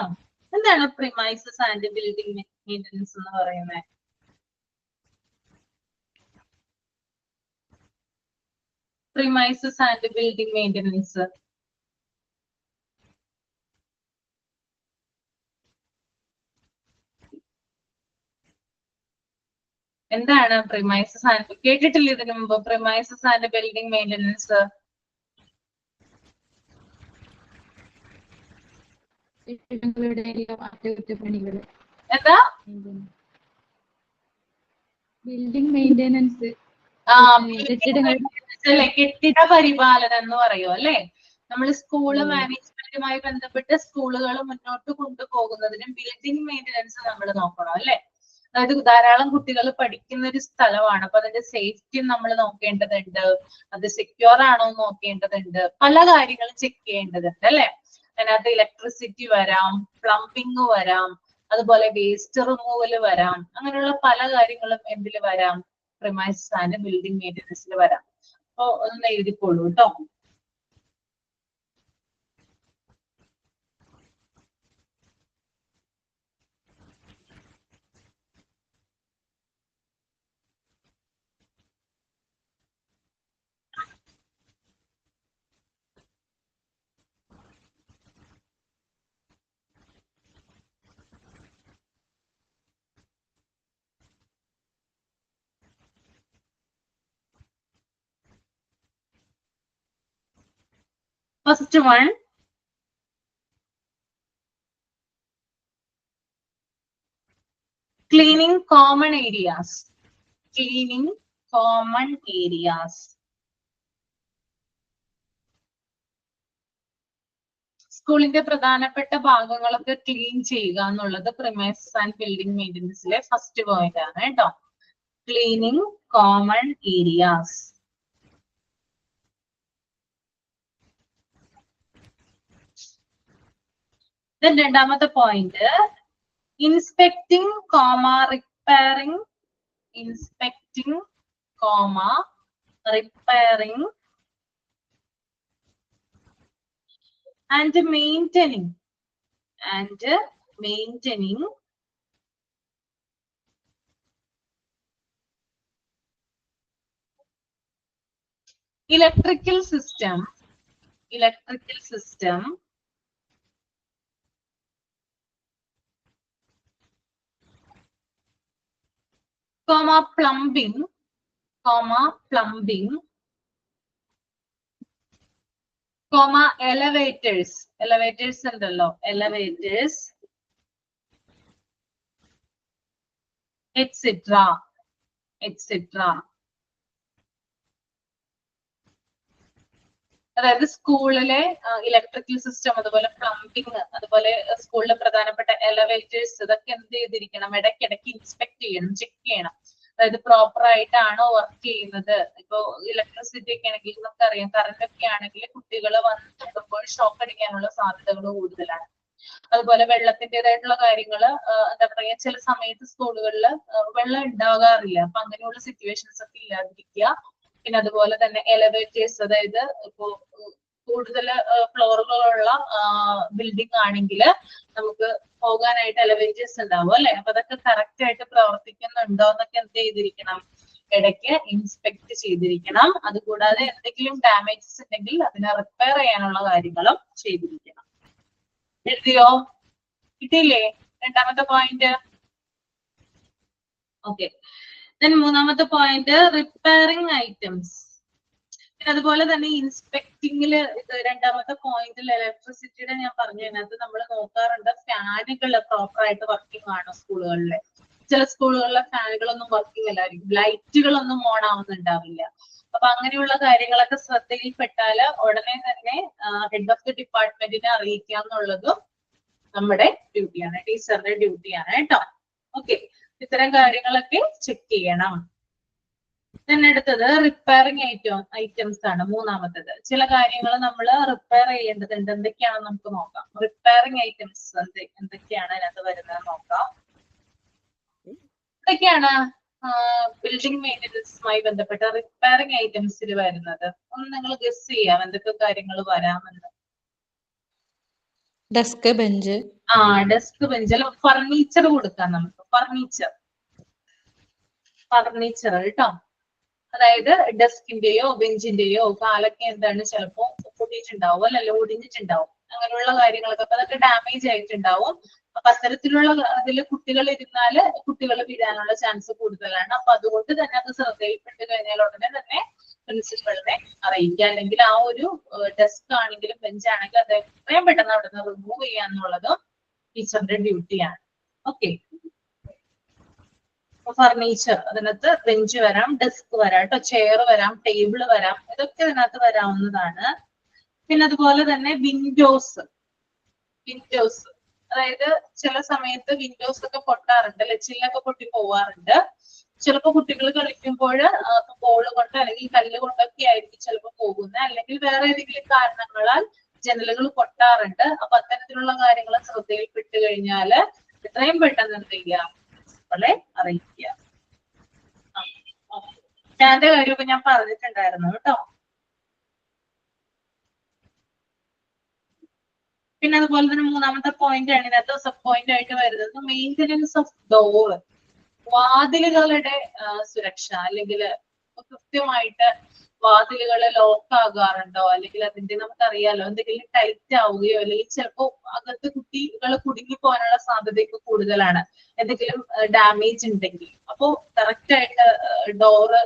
എന്താണ് പ്രിമൈസസ് ആൻഡ് ബിൽഡിംഗ് മെയിൻ്റനൻസ് എന്ന് പറയുന്നത്? പ്രിമൈസസ് ആൻഡ് ബിൽഡിംഗ് മെയിൻ്റനൻസ് എന്താണ്? പ്രിമൈസസ് ആൻഡ് കേട്ടിട്ടില്ല ഇതിനു മുമ്പ്? പ്രിമൈസസ് ആൻഡ് ബിൽഡിംഗ് മെയിൻ്റനൻസ് എന്താ? Building maintenance. കെട്ടിട പരിപാലനം എന്ന് പറയും അല്ലെ. നമ്മൾ സ്കൂള് മാനേജ്മെന്റുമായി ബന്ധപ്പെട്ട് സ്കൂളുകൾ മുന്നോട്ട് കൊണ്ടുപോകുന്നതിനും ബിൽഡിംഗ് മെയിൻ്റനൻസ് നമ്മൾ നോക്കണം അല്ലെ. അതായത് ധാരാളം കുട്ടികൾ പഠിക്കുന്ന ഒരു സ്ഥലമാണ്, അപ്പൊ അതിന്റെ സേഫ്റ്റി നമ്മൾ നോക്കേണ്ടതുണ്ട്, അത് സെക്യൂർ ആണോ എന്ന് നോക്കേണ്ടതുണ്ട്, പല കാര്യങ്ങളും ചെക്ക് ചെയ്യേണ്ടതുണ്ട് അല്ലെ. അതിനകത്ത് ഇലക്ട്രിസിറ്റി വരാം, പ്ലംബിംഗ് വരാം, അതുപോലെ വേസ്റ്റ് റിമൂവൽ വരാം, അങ്ങനെയുള്ള പല കാര്യങ്ങളും എന്തിൽ വരാം? പ്രിമൈസസ് ആൻഡ് ബിൽഡിംഗ് മെയിൻ്റനൻസിൽ വരാം. അപ്പൊ ഒന്ന് എഴുതിക്കോളൂ കേട്ടോ. First one, cleaning common areas. Cleaning common areas. സ്കൂളിന്റെ പ്രധാനപ്പെട്ട ഭാഗങ്ങളൊക്കെ ക്ലീൻ ചെയ്യുക എന്നുള്ളത് പ്രിമൈസസ് ആൻഡ് ബിൽഡിംഗ് മെയിൻ്റനൻസിലെ ഫസ്റ്റ് പോയിന്റ് ആണ് കേട്ടോ. Cleaning common areas. രണ്ടാമത്തെ point, inspecting repairing. Inspecting repairing and maintaining electrical system, plumbing, elevators ഉണ്ടല്ലോ, elevators, etc. അതായത് സ്കൂളിലെ ഇലക്ട്രിക്കൽ സിസ്റ്റം, അതുപോലെ പ്ലംബിംഗ്, അതുപോലെ സ്കൂളിലെ പ്രധാനപ്പെട്ട എലവേറ്റേഴ്സ്, ഇതൊക്കെ എന്ത് ചെയ്തിരിക്കണം, ഇടയ്ക്കിടയ്ക്ക് ഇൻസ്പെക്ട് ചെയ്യണം, ചെക്ക് ചെയ്യണം. അതായത് പ്രോപ്പർ ആയിട്ടാണോ വർക്ക് ചെയ്യുന്നത്. ഇപ്പൊ ഇലക്ട്രിസിറ്റി ഒക്കെ ആണെങ്കിൽ നമുക്കറിയാം, കറണ്ട് ഒക്കെ ആണെങ്കിൽ കുട്ടികൾ വന്നിട്ടുമ്പോൾ ഷോക്ക് അടിക്കാനുള്ള സാധ്യതകൾ കൂടുതലാണ്. അതുപോലെ വെള്ളത്തിൻ്റെതായിട്ടുള്ള കാര്യങ്ങൾ എന്താ പറയാ, ചില സമയത്ത് സ്കൂളുകളിൽ വെള്ളം ഉണ്ടാകാറില്ല. അപ്പൊ അങ്ങനെയുള്ള സിറ്റുവേഷൻസ് ഒക്കെ ഇല്ലാതിരിക്കുക. പിന്നെ അതുപോലെ തന്നെ എലവേറ്റേഴ്സ്, അതായത് ഇപ്പോ കൂടുതൽ ഫ്ലോറുകളുള്ള ബിൽഡിംഗ് ആണെങ്കിൽ നമുക്ക് പോകാനായിട്ട് എലവേറ്റേഴ്സ് ഉണ്ടാവും അല്ലെ. അപ്പൊ അതൊക്കെ കറക്റ്റ് ആയിട്ട് പ്രവർത്തിക്കുന്നുണ്ടോ എന്നൊക്കെ എന്ത് ചെയ്തിരിക്കണം, ഇടയ്ക്ക് ഇൻസ്പെക്ട് ചെയ്തിരിക്കണം. അതുകൂടാതെ എന്തെങ്കിലും ഡാമേജസ് ഉണ്ടെങ്കിൽ അതിനെ റിപ്പയർ ചെയ്യാനുള്ള കാര്യങ്ങളും ചെയ്തിരിക്കണം. എഴുതിയോ? കിട്ടിയില്ലേ രണ്ടാമത്തെ പോയിന്റ്? ഓക്കെ. മൂന്നാമത്തെ പോയിന്റ്, റിപ്പയറിംഗ് ഐറ്റംസ്. അതുപോലെ തന്നെ ഇൻസ്പെക്ടിങ്ങില് രണ്ടാമത്തെ പോയിന്റിൽ ഇലക്ട്രിസിറ്റിയുടെ ഞാൻ പറഞ്ഞതിനകത്ത് നമ്മൾ നോക്കാറുണ്ട്, ഫാനുകൾ പ്രോപ്പർ ആയിട്ട് വർക്കിംഗ് ആണോ സ്കൂളുകളിലെ. ചില സ്കൂളുകളിലെ ഫാനുകളൊന്നും വർക്കിംഗ് അല്ലായിരിക്കും, ലൈറ്റുകളൊന്നും ഓൺ ആവുന്നുണ്ടാവില്ല. അപ്പൊ അങ്ങനെയുള്ള കാര്യങ്ങളൊക്കെ ശ്രദ്ധയിൽപ്പെട്ടാല് ഉടനെ തന്നെ ഹെഡ് ഓഫ് ദി ഡിപ്പാർട്ട്മെന്റിനെ അറിയിക്കുക എന്നുള്ളതും നമ്മുടെ ഡ്യൂട്ടിയാണ്, ടീച്ചറുടെ ഡ്യൂട്ടിയാണ് കേട്ടോ. ഓക്കെ, ഇത്തരം കാര്യങ്ങളൊക്കെ ചെക്ക് ചെയ്യണം. അടുത്തത് റിപ്പയറിംഗ് ഐറ്റംസ് ആണ്, മൂന്നാമത്തേത്. ചില കാര്യങ്ങൾ നമ്മൾ റിപ്പയർ ചെയ്യേണ്ടതുണ്ട്. എന്തൊക്കെയാണെന്ന് നമുക്ക് നോക്കാം. റിപ്പയറിംഗ് ഐറ്റംസ് എന്തൊക്കെയാണ് അതിനകത്ത് വരുന്നത് നോക്കാം. എന്തൊക്കെയാണ് ബിൽഡിംഗ് മെയിൻ്റനൻസുമായി ബന്ധപ്പെട്ട റിപ്പയറിംഗ് ഐറ്റംസിൽ വരുന്നത്? ഒന്ന് നിങ്ങൾ ഗസ് ചെയ്യാം എന്തൊക്കെ കാര്യങ്ങൾ വരാമെന്ന്. Desk, bench. Desk, bench. അല്ല, ഫർണിച്ചർ കൊടുക്കാം നമുക്ക്. ഫർണിച്ചർ കേട്ടോ. അതായത് ഡെസ്കിന്റെയോ ബെഞ്ചിന്റെയോ കാലൊക്കെ എന്താണ് ചിലപ്പോ പൊട്ടിയിട്ടുണ്ടാവും അല്ലല്ലോ, ഒടിഞ്ഞിട്ടുണ്ടാവും. അങ്ങനെയുള്ള കാര്യങ്ങളൊക്കെ അതൊക്കെ ഡാമേജ് ആയിട്ടുണ്ടാവും. അപ്പൊ അത്തരത്തിലുള്ള അതിൽ കുട്ടികൾ ഇരുന്നാല് കുട്ടികൾ വീഴാനുള്ള ചാൻസ് കൂടുതലാണ്. അപ്പൊ അതുകൊണ്ട് തന്നെ അത് ശ്രദ്ധയിൽപ്പെട്ട് കഴിഞ്ഞാൽ ഉടനെ തന്നെ പ്രിൻസിപ്പളിനെ അറിയിക്കുക. അല്ലെങ്കിൽ ആ ഒരു ഡെസ്ക് ആണെങ്കിലും ബെഞ്ച് ആണെങ്കിലും അത് എത്രയും പെട്ടെന്ന് അവിടെ നിന്ന് റിമൂവ് ചെയ്യാന്നുള്ളതും ടീച്ചറിന്റെ ഡ്യൂട്ടിയാണ്. ഓക്കെ. ഫർണിച്ചർ, അതിനകത്ത് ബെഞ്ച് വരാം, ഡെസ്ക് വരാം കേട്ടോ, ചെയർ വരാം, ടേബിൾ വരാം, ഇതൊക്കെ ഇതിനകത്ത് വരാവുന്നതാണ്. പിന്നെ അതുപോലെ തന്നെ വിൻഡോസ്, അതായത് ചില സമയത്ത് വിൻഡോസ് ഒക്കെ പൊട്ടാറുണ്ട്, ചില്ലൊക്കെ പൊട്ടി പോവാറുണ്ട്. ചിലപ്പോൾ കുട്ടികൾ കളിക്കുമ്പോൾ ബോൾ കൊണ്ട് അല്ലെങ്കിൽ കല്ല് കൊണ്ടൊക്കെ ആയിരിക്കും ചിലപ്പോൾ പോകുന്നത്, അല്ലെങ്കിൽ വേറെ ഏതെങ്കിലും കാരണങ്ങളാൽ ജനലുകൾ പൊട്ടാറുണ്ട്. അപ്പൊ അത്തരത്തിലുള്ള കാര്യങ്ങൾ ശ്രദ്ധയിൽപ്പെട്ട് കഴിഞ്ഞാൽ എത്രയും പെട്ടെന്ന് എന്ത് ചെയ്യാം, പ്രിൻസിപ്പളെ അറിയിക്കുക. ഞാന്റെ കാര്യമൊക്കെ ഞാൻ പറഞ്ഞിട്ടുണ്ടായിരുന്നു കേട്ടോ. പിന്നെ അതുപോലെ തന്നെ മൂന്നാമത്തെ പോയിന്റ് ആണ് ഇതിനകത്ത് സബ് പോയിന്റ് ആയിട്ട് വരുന്നത്, മെയിൻ്റനൻസ് ഓഫ് ഡോർ. വാതിലുകളുടെ സുരക്ഷ, അല്ലെങ്കിൽ കൃത്യമായിട്ട് വാതിലുകൾ ലോക്ക് ആകാറുണ്ടോ, അല്ലെങ്കിൽ അതിന്റെ നമുക്കറിയാലോ എന്തെങ്കിലും ടൈറ്റ് ആവുകയോ, അല്ലെങ്കിൽ ചിലപ്പോ അകത്ത് കുട്ടികൾ കുടുങ്ങി പോകാനുള്ള സാധ്യതയൊക്കെ കൂടുതലാണ് എന്തെങ്കിലും ഡാമേജ് ഉണ്ടെങ്കിൽ. അപ്പോ കറക്റ്റ് ആയിട്ട് ഡോറ്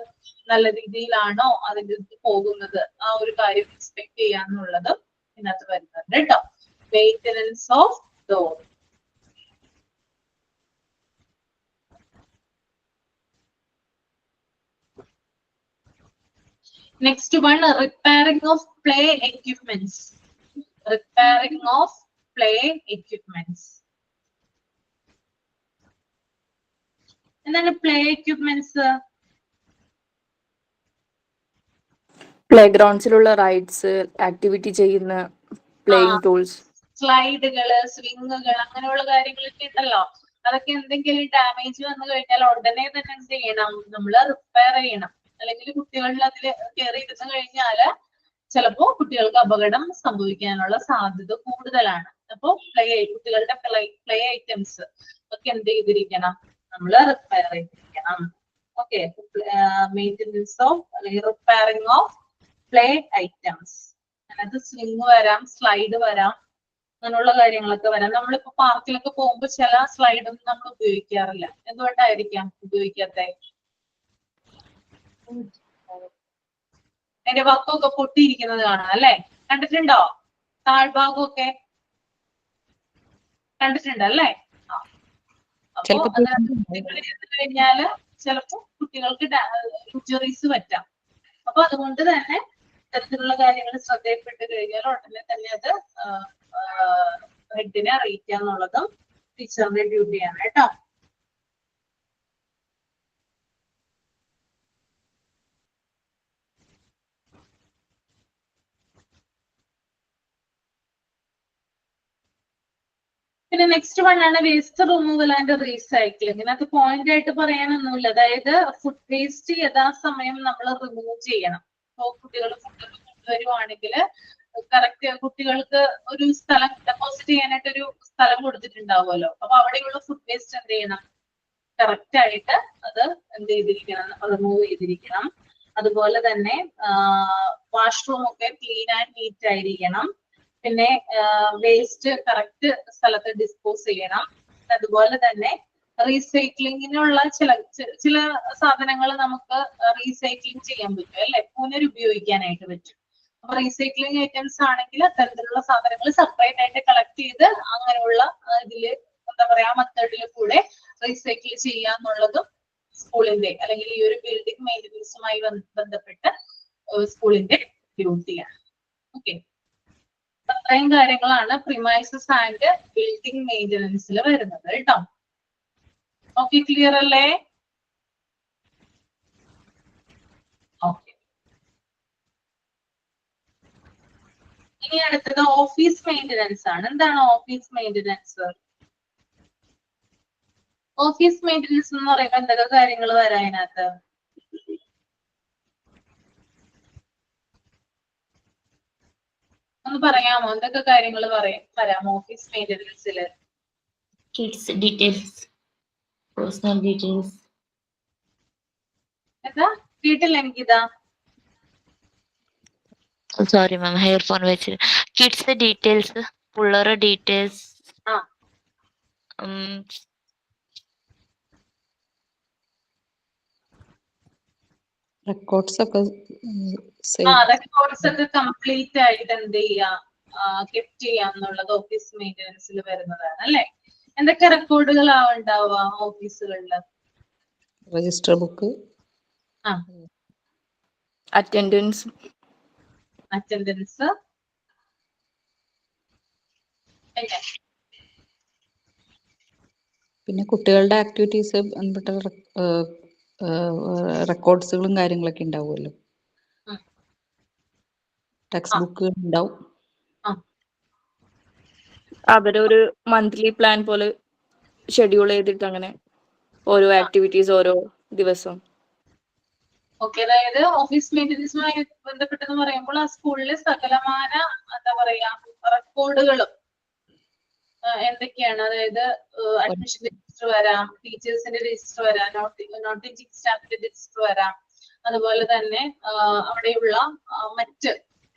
നല്ല രീതിയിലാണോ അതിന്റെ പോകുന്നത്, ആ ഒരു കാര്യം ഇൻസ്പെക്ട് ചെയ്യാന്നുള്ളത് ഇതിനകത്ത് വരുന്നുണ്ട് കേട്ടോ. Maintenance of door. Next one, repairing of play equipments. Repairing of play equipments. എന്താണ് പ്ലേ എക്യുപ്മെന്റ്സ്? പ്ലേ ഗ്രൗണ്ട്സിലുള്ള റൈഡ്സ്, ആക്ടിവിറ്റി ചെയ്യുന്ന പ്ലേയിങ് ടൂൾസ്, സ്ലൈഡുകള്, സ്വിങ്ങുകൾ, അങ്ങനെയുള്ള കാര്യങ്ങളൊക്കെ ഉണ്ടല്ലോ. അതൊക്കെ എന്തെങ്കിലും ഡാമേജ് വന്നു കഴിഞ്ഞാൽ ഉടനെ തന്നെ എന്ത് ചെയ്യണം? നമ്മൾ റിപ്പയർ ചെയ്യണം. അല്ലെങ്കിൽ കുട്ടികളിൽ അതിൽ കയറി ഇരുന്ന് കഴിഞ്ഞാല് ചിലപ്പോ കുട്ടികൾക്ക് അപകടം സംഭവിക്കാനുള്ള സാധ്യത കൂടുതലാണ്. അപ്പൊ കുട്ടികളുടെ പ്ലേ ഐറ്റംസ് ഒക്കെ എന്ത് ചെയ്തിരിക്കണം? നമ്മൾ റിപ്പയർ ചെയ്തിരിക്കണം. ഓക്കെ, മെയിൻ്റനൻസ് ഓഫ് അല്ലെങ്കിൽ റിപ്പയറിംഗ് ഓഫ് പ്ലേ ഐറ്റംസ്. അതിനകത്ത് സ്വിങ് വരാം, സ്ലൈഡ് വരാം, അങ്ങനെയുള്ള കാര്യങ്ങളൊക്കെ വരാം. നമ്മളിപ്പോ പാർക്കിലൊക്കെ പോകുമ്പോൾ ചില സ്ലൈഡൊന്നും നമ്മൾ ഉപയോഗിക്കാറില്ല. എന്തുകൊണ്ടായിരിക്കാം ഉപയോഗിക്കാത്ത? അതിന്റെ വക്കൊക്കെ പൊട്ടിയിരിക്കുന്നത് കാണാം അല്ലെ? കണ്ടിട്ടുണ്ടോ? താഴ്ഭാഗമൊക്കെ കണ്ടിട്ടുണ്ടല്ലേ? അപ്പൊ അത് കഴിഞ്ഞാല് ചിലപ്പോ കുട്ടികൾക്ക് ഇഞ്ചുറീസ് പറ്റാം. അപ്പൊ അതുകൊണ്ട് തന്നെ ഇത്തരത്തിലുള്ള കാര്യങ്ങൾ ശ്രദ്ധയിൽപ്പെട്ട് കഴിഞ്ഞാൽ ഉടനെ തന്നെ അത് ഹെഡിനെ അറിയിക്കുക എന്നുള്ളതും ടീച്ചറിന്റെ ഡ്യൂട്ടിയാണ് കേട്ടോ. പിന്നെ നെക്സ്റ്റ് വൺ ആണ് വേസ്റ്റ് റിമൂവൽ ആൻഡ് റീസൈക്ലിംഗ്. ഇതിനകത്ത് പോയിന്റ് ആയിട്ട് പറയാനൊന്നുമില്ല. അതായത് ഫുഡ് വേസ്റ്റ് യഥാസമയം നമ്മൾ റിമൂവ് ചെയ്യണം. ഇപ്പോൾ കുട്ടികൾ ഫുഡൊക്കെ കൊണ്ടുവരുവാണെങ്കിൽ കറക്റ്റ് കുട്ടികൾക്ക് ഒരു സ്ഥലം ഡെപ്പോസിറ്റ് ചെയ്യാനായിട്ട് ഒരു സ്ഥലം കൊടുത്തിട്ടുണ്ടാവുമല്ലോ. അപ്പൊ അവിടെയുള്ള ഫുഡ് വേസ്റ്റ് എന്ത് ചെയ്യണം? കറക്റ്റ് ആയിട്ട് അത് എന്ത് ചെയ്തിരിക്കണം? റിമൂവ് ചെയ്തിരിക്കണം. അതുപോലെ തന്നെ വാഷ്റൂം ഒക്കെ ക്ലീൻ ആൻഡ് നീറ്റ് ആയിരിക്കണം. പിന്നെ വേസ്റ്റ് കറക്റ്റ് സ്ഥലത്ത് ഡിസ്പോസ് ചെയ്യണം. അതുപോലെ തന്നെ റീസൈക്ലിങ്ങിനുള്ള ചില സാധനങ്ങൾ നമുക്ക് റീസൈക്ലിംഗ് ചെയ്യാൻ പറ്റും അല്ലെ? പുനരുപയോഗിക്കാനായിട്ട് പറ്റും. അപ്പൊ റീസൈക്ലിംഗ് ഐറ്റംസ് ആണെങ്കിൽ അത്തരത്തിലുള്ള സാധനങ്ങൾ സെപ്പറേറ്റ് ആയിട്ട് കളക്ട് ചെയ്ത് അങ്ങനെയുള്ള ഇതില് എന്താ പറയാ മെത്തേഡിൽ കൂടെ റീസൈക്കിൾ ചെയ്യാന്നുള്ളതും സ്കൂളിന്റെ അല്ലെങ്കിൽ ഈ ഒരു ബിൽഡിംഗ് മെയിൻ്റനൻസുമായി ബന്ധപ്പെട്ട് സ്കൂളിന്റെ ഡ്യൂട്ടിയാണ്. ഓക്കെ, അത്രയും കാര്യങ്ങളാണ് പ്രിമൈസസ് ആൻഡ് ബിൽഡിംഗ് മെയിൻ്റനൻസിൽ വരുന്നത് കേട്ടോ. ഓക്കെ, ക്ലിയർ അല്ലേ? ഓക്കെ, ഇനി അടുത്തത് ഓഫീസ് മെയിൻ്റനൻസ് ആണ്. എന്താണ് ഓഫീസ് മെയിൻ്റനൻസ്? ഓഫീസ് മെയിൻ്റനൻസ് എന്ന് പറയുമ്പോൾ എന്തൊക്കെ കാര്യങ്ങൾ വരാം അതിനകത്ത്? ഒന്ന് പറയാമോ? എന്തൊക്കെ കാര്യങ്ങൾ വരാം ഓഫീസ് മെയിൻ്റനൻസില്? Kids details, personal details. എന്താ കേട്ടില്ല എനിക്കിതാ? സോറി മാം, ഹെയർഫോൺ വെച്ച്. കിഡ്സ് ഡീറ്റെയിൽസ്, പിള്ളേരുടെ ഡീറ്റെയിൽസ്, റെക്കോർഡ്സ് ഒക്കെ റെക്കോർഡ്സ് ഒക്കെ കംപ്ലീറ്റ് ആയിട്ട് എന്ത് ചെയ്യാം? കീപ് ചെയ്യാം എന്നുള്ളത് ഓഫീസ് മെയിൻ്റനൻസിൽ വരുന്നതാണ് അല്ലെ? എന്തൊക്കെ റെക്കോർഡുകളാ ഉണ്ടാവുക ഓഫീസുകളില്? രജിസ്റ്റർ ബുക്ക്, അറ്റൻഡൻസ്, പിന്നെ കുട്ടികളുടെ ആക്ടിവിറ്റീസ് ബന്ധപ്പെട്ട റെക്കോർഡ്സുകളും കാര്യങ്ങളൊക്കെ ഉണ്ടാവുമല്ലോ. ടെക്സ്റ്റ് ബുക്ക് ഉണ്ടാവും. അവരൊരു മന്ത്ലി പ്ലാൻ പോലെ ഷെഡ്യൂൾ ചെയ്തിട്ട് അങ്ങനെ ഓരോ ആക്ടിവിറ്റീസ് ഓരോ ദിവസം. ഓക്കെ, അതായത് ഓഫീസ് മെയിൻ്റനൻസുമായി ബന്ധപ്പെട്ടെന്ന് പറയുമ്പോൾ ആ സ്കൂളിലെ സകലമാന എന്താ പറയാ റെക്കോർഡുകളും എന്തൊക്കെയാണ്? അതായത് അഡ്മിഷൻ രജിസ്റ്റർ വരാം, ടീച്ചേഴ്സിന്റെ രജിസ്റ്റർ വരാം, നോൺ ടീച്ചിങ് സ്റ്റാഫിന്റെ രജിസ്റ്റർ വരാം. അതുപോലെ തന്നെ അവിടെയുള്ള മറ്റ്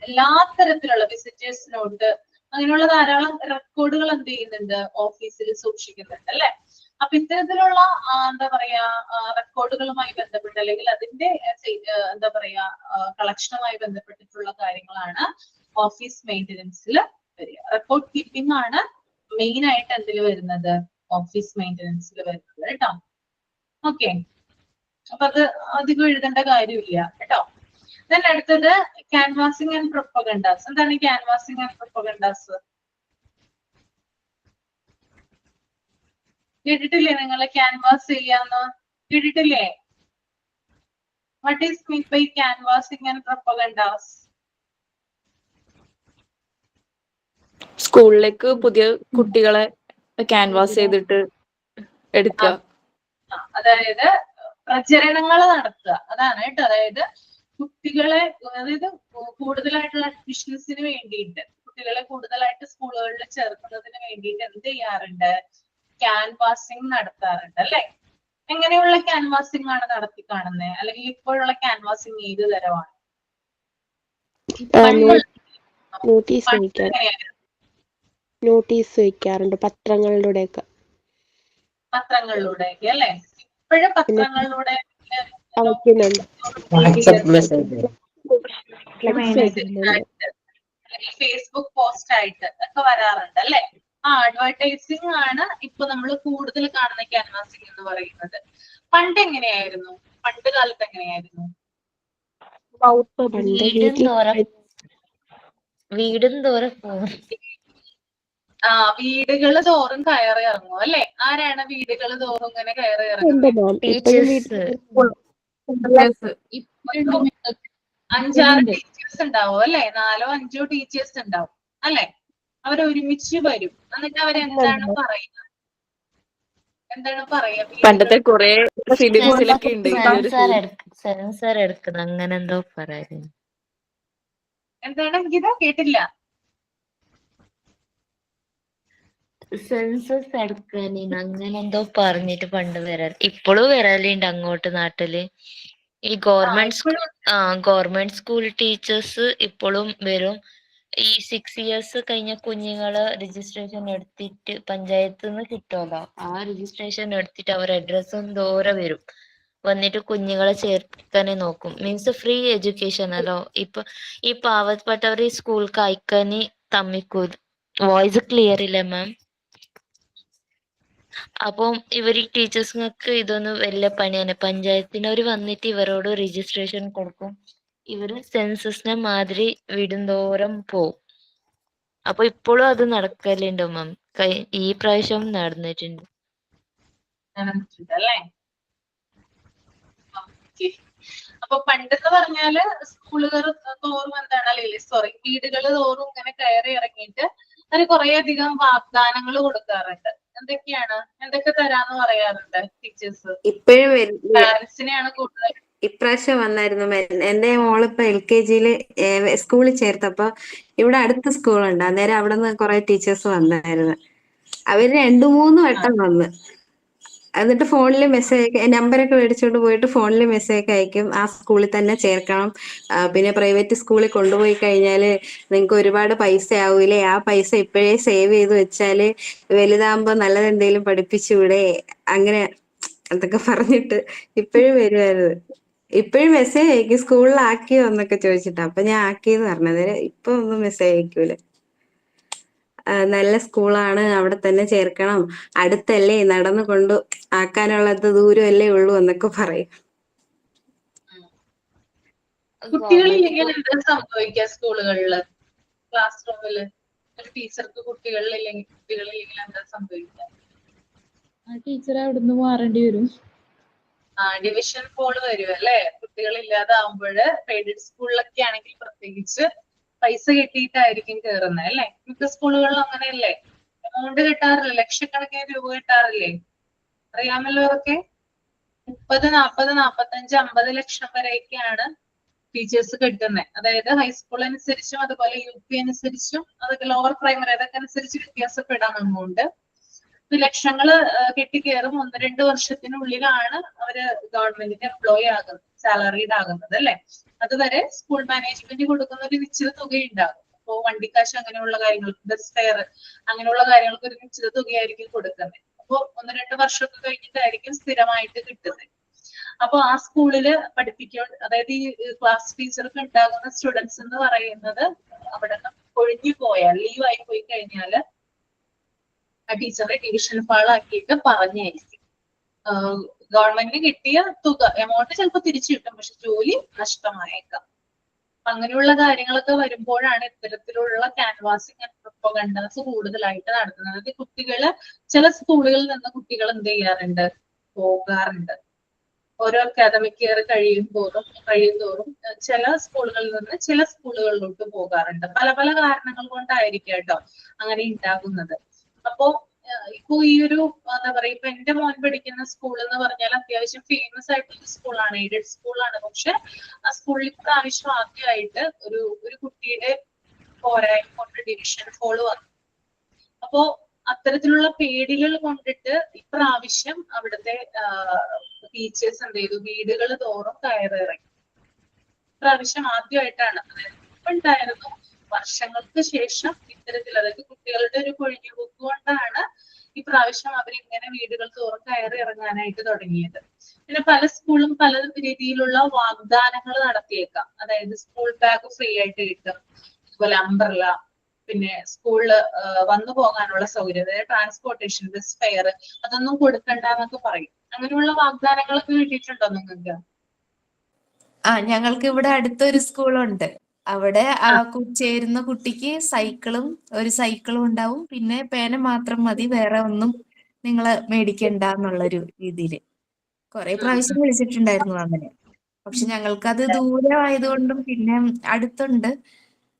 എല്ലാ തരത്തിലുള്ള വിസിറ്റേഴ്സ് നോട്ട്, അങ്ങനെയുള്ള ധാരാളം റെക്കോർഡുകൾ എന്ത് ചെയ്യുന്നുണ്ട്? ഓഫീസിൽ സൂക്ഷിക്കുന്നുണ്ട് അല്ലെ? അപ്പൊ ഇത്തരത്തിലുള്ള എന്താ പറയാ റെക്കോർഡുകളുമായി ബന്ധപ്പെട്ട് അല്ലെങ്കിൽ അതിന്റെ എന്താ പറയാ കളക്ഷനുമായി ബന്ധപ്പെട്ടിട്ടുള്ള കാര്യങ്ങളാണ് ഓഫീസ് മെയിൻ്റെനൻസിൽ വരിക. റെക്കോർഡ് കീപ്പിംഗ് ആണ് മെയിൻ ആയിട്ട് എന്തിൽ വരുന്നത്? ഓഫീസ് മെയിൻ്റെനൻസിൽ വരുന്നത് കേട്ടോ. ഓക്കെ, അപ്പൊ അത് അധികം എഴുതേണ്ട കാര്യമില്ല കേട്ടോ. ദെൻ അടുത്തത് ക്യാൻവാസിംഗ് ആൻഡ് പ്രൊപ്പഗണ്ടാസ്. എന്താണ് ക്യാൻവാസിംഗ് ആൻഡ് പ്രൊപ്പഗണ്ടാസ്? കേട്ടിട്ടില്ലേ നിങ്ങൾ? ക്യാൻവാസ് ചെയ്യാന്ന് കേട്ടിട്ടില്ലേ? What is mean by canvassing and propagandas? സ്കൂളിലേക്ക് പുതിയ കുട്ടികളെ ക്യാൻവാസ് ചെയ്തിട്ട് എടുക്കുക. അതായത് പ്രചരണങ്ങൾ നടത്തുക, അതാണ് കേട്ടോ. അതായത് കുട്ടികളെ, അതായത് കൂടുതലായിട്ടുള്ള അഡ്മിഷൻസിന് വേണ്ടിയിട്ട്, കുട്ടികളെ കൂടുതലായിട്ട് സ്കൂളുകളിൽ ചേർക്കുന്നതിന് വേണ്ടിയിട്ട് എന്ത് ചെയ്യാറുണ്ട്? ക്യാൻവാസിംഗ് നടത്താറുണ്ട് അല്ലെ? എങ്ങനെയുള്ള ക്യാൻവാസിംഗ് ആണ് നടത്തി കാണുന്നത്? അല്ലെങ്കിൽ ഇപ്പോഴുള്ള ക്യാൻവാസിംഗ് ഏത് തരമാണ്? നോട്ടീസ് വയ്ക്കാറുണ്ട് പത്രങ്ങളിലൂടെയൊക്കെ. പത്രങ്ങളിലൂടെയൊക്കെ അല്ലെ? ഇപ്പോഴും പത്രങ്ങളിലൂടെ ഫേസ്ബുക്ക് പോസ്റ്റ് ആയിട്ട് ഒക്കെ വരാറുണ്ട് അല്ലെ? ആ അഡ്വർടൈസിംഗ് ആണ് ഇപ്പൊ നമ്മൾ കൂടുതൽ കാണുന്ന ക്യാൻവാസിംഗ് എന്ന് പറയുന്നത്. പണ്ട് എങ്ങനെയായിരുന്നു? പണ്ട് കാലത്ത് എങ്ങനെയായിരുന്നു? വീടും തോറും വീടുകൾ തോറും കയറി ഇറങ്ങും അല്ലെ? ആരാണ് വീടുകൾ തോറും ഇങ്ങനെ കയറി ഇറങ്ങുന്നത്? അഞ്ചാറ് ടീച്ചേഴ്സ് ഉണ്ടാവും അല്ലെ? 4-5 ടീച്ചേഴ്സ് ഉണ്ടാവും അല്ലെ? അവർ ഒരുമിച്ച് വരും. എന്നിട്ട് അവരെന്താണ് പറയുക? എന്താണ് പറയാ? പണ്ടത്തെ കുറെ ഫിലിംസിലൊക്കെ ഉണ്ട്. സെൻസർ എടുക്കണം അങ്ങനെ എന്തോ പറയുന്നു. എന്താണ് ഗീത? കേട്ടില്ല. സെൻസസ് എടുക്കാന് അങ്ങനെ എന്തോ പറഞ്ഞിട്ട് പണ്ട് വരാൻ, ഇപ്പോഴും വരാലുണ്ട് അങ്ങോട്ട് നാട്ടില്. ഈ ഗവൺമെന്റ് സ്കൂൾ ടീച്ചേഴ്സ് ഇപ്പോഴും വരും. ഈ 6 years കഴിഞ്ഞ കുഞ്ഞുങ്ങള് രജിസ്ട്രേഷൻ എടുത്തിട്ട് പഞ്ചായത്തിൽ നിന്ന് കിട്ടുമല്ലോ, ആ രജിസ്ട്രേഷൻ എടുത്തിട്ട് അവർ അഡ്രസ്സും ദൂരെ വരും. വന്നിട്ട് കുഞ്ഞുങ്ങളെ ചേർക്കാനെ നോക്കും. മീൻസ് ഫ്രീ എഡ്യൂക്കേഷൻ അല്ലോ. ഇപ്പൊ ഈ പാവപ്പെട്ടവർ ഈ സ്കൂൾക്ക് അയക്കാന് തമ്മിക്കൂ. വോയിസ് ക്ലിയർ ഇല്ല മാം. അപ്പം ഇവർ ടീച്ചേഴ്സുങ്ങൾക്ക് ഇതൊന്നും വലിയ പണിയാണ്. പഞ്ചായത്തിനവർ വന്നിട്ട് ഇവരോട് രജിസ്ട്രേഷൻ കൊടുക്കും. ഇവര് സെൻസസിനെ മാതിരി വീടുന്തോറും പോവും. അപ്പൊ ഇപ്പോഴും അത് നടക്കലുണ്ട് മാം. ഈ പ്രാവശ്യം നടന്നിട്ടുണ്ട്. അപ്പൊ പണ്ടെന്ന് പറഞ്ഞാല് സ്കൂളുകൾ തോറും എന്താണ്, അല്ലെങ്കിൽ സോറി വീടുകൾ തോറും ഇങ്ങനെ കയറി ഇറങ്ങിയിട്ട് അതിന് കുറെ അധികം വാഗ്ദാനങ്ങൾ കൊടുക്കാറുണ്ട്. എന്തൊക്കെയാണ്? എന്തൊക്കെ തരാന്ന് പറയാറുണ്ട് ടീച്ചേഴ്സ്? ഇപ്പോഴും പാരന്റ്സിനെയാണ് കൂടുതൽ. ഇപ്രാവശ്യം വന്നായിരുന്നു. എന്റെ മോളിപ്പോ LKG സ്കൂളിൽ ചേർത്തപ്പോ ഇവിടെ അടുത്ത സ്കൂളുണ്ട്. അന്നേരം അവിടെ നിന്ന് കുറെ ടീച്ചേഴ്സ് വന്നായിരുന്നു. അവര് 2-3 വട്ടം വന്ന്. എന്നിട്ട് ഫോണിൽ മെസ്സേജ് നമ്പറൊക്കെ മേടിച്ചോണ്ട് പോയിട്ട് ഫോണിൽ മെസ്സേജ് അയക്കും. ആ സ്കൂളിൽ തന്നെ ചേർക്കണം, പിന്നെ പ്രൈവറ്റ് സ്കൂളിൽ കൊണ്ടുപോയി കഴിഞ്ഞാല് നിങ്ങക്ക് ഒരുപാട് പൈസ ആവൂലേ, ആ പൈസ ഇപ്പോഴേ സേവ് ചെയ്ത് വെച്ചാല് വലുതാകുമ്പോ നല്ലത് എന്തെങ്കിലും പഠിപ്പിച്ചൂടെ, അങ്ങനെ അതൊക്കെ പറഞ്ഞിട്ട് ഇപ്പോഴും വരുമായിരുന്നു. ഇപ്പോഴും മെസ്സേജ് അയക്കും സ്കൂളിൽ ആക്കിയോ എന്നൊക്കെ ചോദിച്ചിട്ട്. അപ്പൊ ഞാൻ ആക്കിയെന്ന് പറഞ്ഞത്. ഇപ്പൊ ഒന്നും മെസ്സേജ് അയക്കൂല. നല്ല സ്കൂളാണ്, അവിടെ തന്നെ ചേർക്കണം, അടുത്തല്ലേ, നടന്നു കൊണ്ട് ആക്കാനുള്ളത് ദൂരമല്ലേ ഉള്ളൂ എന്നൊക്കെ പറയും. കുട്ടികളില്ലെങ്കിൽ എന്താ സംഭവിക്കുക സ്കൂളുകളില്? ക്ലാസ് റൂമില് ഒരു ടീച്ചർക്ക് കുട്ടികളില്ലെങ്കിൽ എന്താ സംഭവിക്കുക? ആ ടീച്ചർ അവിടുന്ന് മാറേണ്ടി വരും. ഡിവിഷൻ പോള് വരും അല്ലെ? കുട്ടികളില്ലാതാവുമ്പോൾ എയ്ഡഡ് സ്കൂളിലൊക്കെ ആണെങ്കിൽ പ്രത്യേകിച്ച് പൈസ കെട്ടിയിട്ടായിരിക്കും കയറുന്നത് അല്ലെ? മിക്ക സ്കൂളുകളിലും അങ്ങനെയല്ലേ? എമൗണ്ട് കിട്ടാറില്ലേ? ലക്ഷക്കണക്കിന് രൂപ കിട്ടാറില്ലേ? അറിയാമല്ലോ അതൊക്കെ. 30, 40, 45, 50 ലക്ഷം വരെയൊക്കെയാണ് ടീച്ചേഴ്സ് കിട്ടുന്നത്. അതായത് ഹൈസ്കൂൾ അനുസരിച്ചും അതുപോലെ UP അനുസരിച്ചും അതൊക്കെ ലോവർ പ്രൈമറി അതൊക്കെ അനുസരിച്ച് വ്യത്യാസപ്പെടാൻ എമൗണ്ട്. ലക്ഷങ്ങള് കെട്ടിക്കയറും. 1-2 വർഷത്തിനുള്ളിലാണ് അവര് ഗവൺമെന്റിന്റെ എംപ്ലോയി ആകുന്നത്, സാലറീഡ് ആകുന്നത് അല്ലെ? അതുവരെ സ്കൂൾ മാനേജ്മെന്റ് കൊടുക്കുന്ന ഒരു നിശ്ചിത തുകയുണ്ടാകും. അപ്പോ വണ്ടിക്കാശ് അങ്ങനെയുള്ള കാര്യങ്ങൾക്ക്, ബസ് ഫെയർ അങ്ങനെയുള്ള കാര്യങ്ങൾക്ക് ഒരു നിശ്ചിത തുകയായിരിക്കും കൊടുക്കുന്നത്. അപ്പോ 1-2 വർഷമൊക്കെ കഴിഞ്ഞിട്ടായിരിക്കും സ്ഥിരമായിട്ട് കിട്ടുന്നത്. അപ്പൊ ആ സ്കൂളില് പഠിപ്പിക്കുക, അതായത് ഈ ക്ലാസ് ടീച്ചർക്ക് ഉണ്ടാകുന്ന സ്റ്റുഡൻസ് എന്ന് പറയുന്നത് അവിടെ നിന്ന് ഒഴിഞ്ഞു പോയാൽ ലീവായി പോയി കഴിഞ്ഞാല് ആ ടീച്ചറെ ഡിവിഷൻ ഫാളാക്കിയിട്ട് പറഞ്ഞയക്കും. ഗവൺമെന്റിന് കിട്ടിയ തുക എമൗണ്ട് ചിലപ്പോൾ തിരിച്ചു കിട്ടും, പക്ഷെ ജോലി നഷ്ടമായേക്കാം. അങ്ങനെയുള്ള കാര്യങ്ങളൊക്കെ വരുമ്പോഴാണ് ഇത്തരത്തിലുള്ള ക്യാൻവാസിംഗ് ആൻഡ് പ്രൊപ്പഗണ്ടാസ് കൂടുതലായിട്ട് നടത്തുന്നത്. കുട്ടികള് ചില സ്കൂളുകളിൽ നിന്ന് കുട്ടികൾ എന്ത് ചെയ്യാറുണ്ട്, പോകാറുണ്ട്. ഓരോ അക്കാദമിക് ഇയർ കഴിയും തോറും ചില സ്കൂളുകളിൽ നിന്ന് ചില സ്കൂളുകളിലോട്ട് പോകാറുണ്ട്. പല പല കാരണങ്ങൾ കൊണ്ടായിരിക്കും കേട്ടോ അങ്ങനെ ഉണ്ടാകുന്നത്. അപ്പോ ഇപ്പൊ ഈ ഒരു എന്താ പറയാ, ഇപ്പൊ എന്റെ മോൻ പഠിക്കുന്ന സ്കൂൾ എന്ന് പറഞ്ഞാൽ അത്യാവശ്യം ഫേമസ് ആയിട്ടുള്ള സ്കൂളാണ്, എയ്ഡഡ് സ്കൂളാണ്. പക്ഷെ ആ സ്കൂളിൽ ഇപ്രാവശ്യം ആദ്യമായിട്ട് ഒരു കുട്ടിയുടെ പോരായ്മ കൊണ്ട് ഡിവിഷൻ ഫോള് വന്നു. അപ്പോ അത്തരത്തിലുള്ള പേടികൾ കൊണ്ടിട്ട് ഇപ്രാവശ്യം അവിടുത്തെ ടീച്ചേഴ്സ് എന്ത് ചെയ്തു, വീടുകൾ തോറും കയറിറങ്ങി. ഇപ്രാവശ്യം ആദ്യമായിട്ടാണ്, ഉണ്ടായിരുന്നു വർഷങ്ങൾക്ക് ശേഷം ഇത്തരത്തിൽ, അതായത് കുട്ടികളുടെ ഒരു കൊഴിഞ്ഞുപോക്ക് കൊണ്ടാണ് ഇപ്രാവശ്യം അവരിങ്ങനെ വീടുകൾ തോറും കയറി ഇറങ്ങാനായിട്ട് തുടങ്ങിയത്. പിന്നെ പല സ്കൂളും പല രീതിയിലുള്ള വാഗ്ദാനങ്ങൾ നടത്തിയേക്കാം. അതായത് സ്കൂൾ ബാഗ് ഫ്രീ ആയിട്ട് കിട്ടും, അതുപോലെ അംബ്രല, പിന്നെ സ്കൂളില് വന്നു പോകാനുള്ള സൗകര്യം, അതായത് ട്രാൻസ്പോർട്ടേഷൻ, ബസ് ഫെയർ, അതൊന്നും കൊടുക്കണ്ട എന്നൊക്കെ പറയും. അങ്ങനെയുള്ള വാഗ്ദാനങ്ങളൊക്കെ കിട്ടിയിട്ടുണ്ടോ നിങ്ങൾക്ക്? ഞങ്ങൾക്ക് ഇവിടെ അടുത്തൊരു സ്കൂളുണ്ട്. അവിടെ ചേരുന്ന കുട്ടിക്ക് ഒരു സൈക്കിളും ഉണ്ടാവും, പിന്നെ പേന മാത്രം മതി, വേറെ ഒന്നും നിങ്ങള് മേടിക്കണ്ട എന്നുള്ളൊരു രീതിയില് കുറെ പ്രാവശ്യം വിളിച്ചിട്ടുണ്ടായിരുന്നു അങ്ങനെ. പക്ഷെ ഞങ്ങൾക്കത് ദൂരമായതുകൊണ്ടും പിന്നെ അടുത്തുണ്ട്,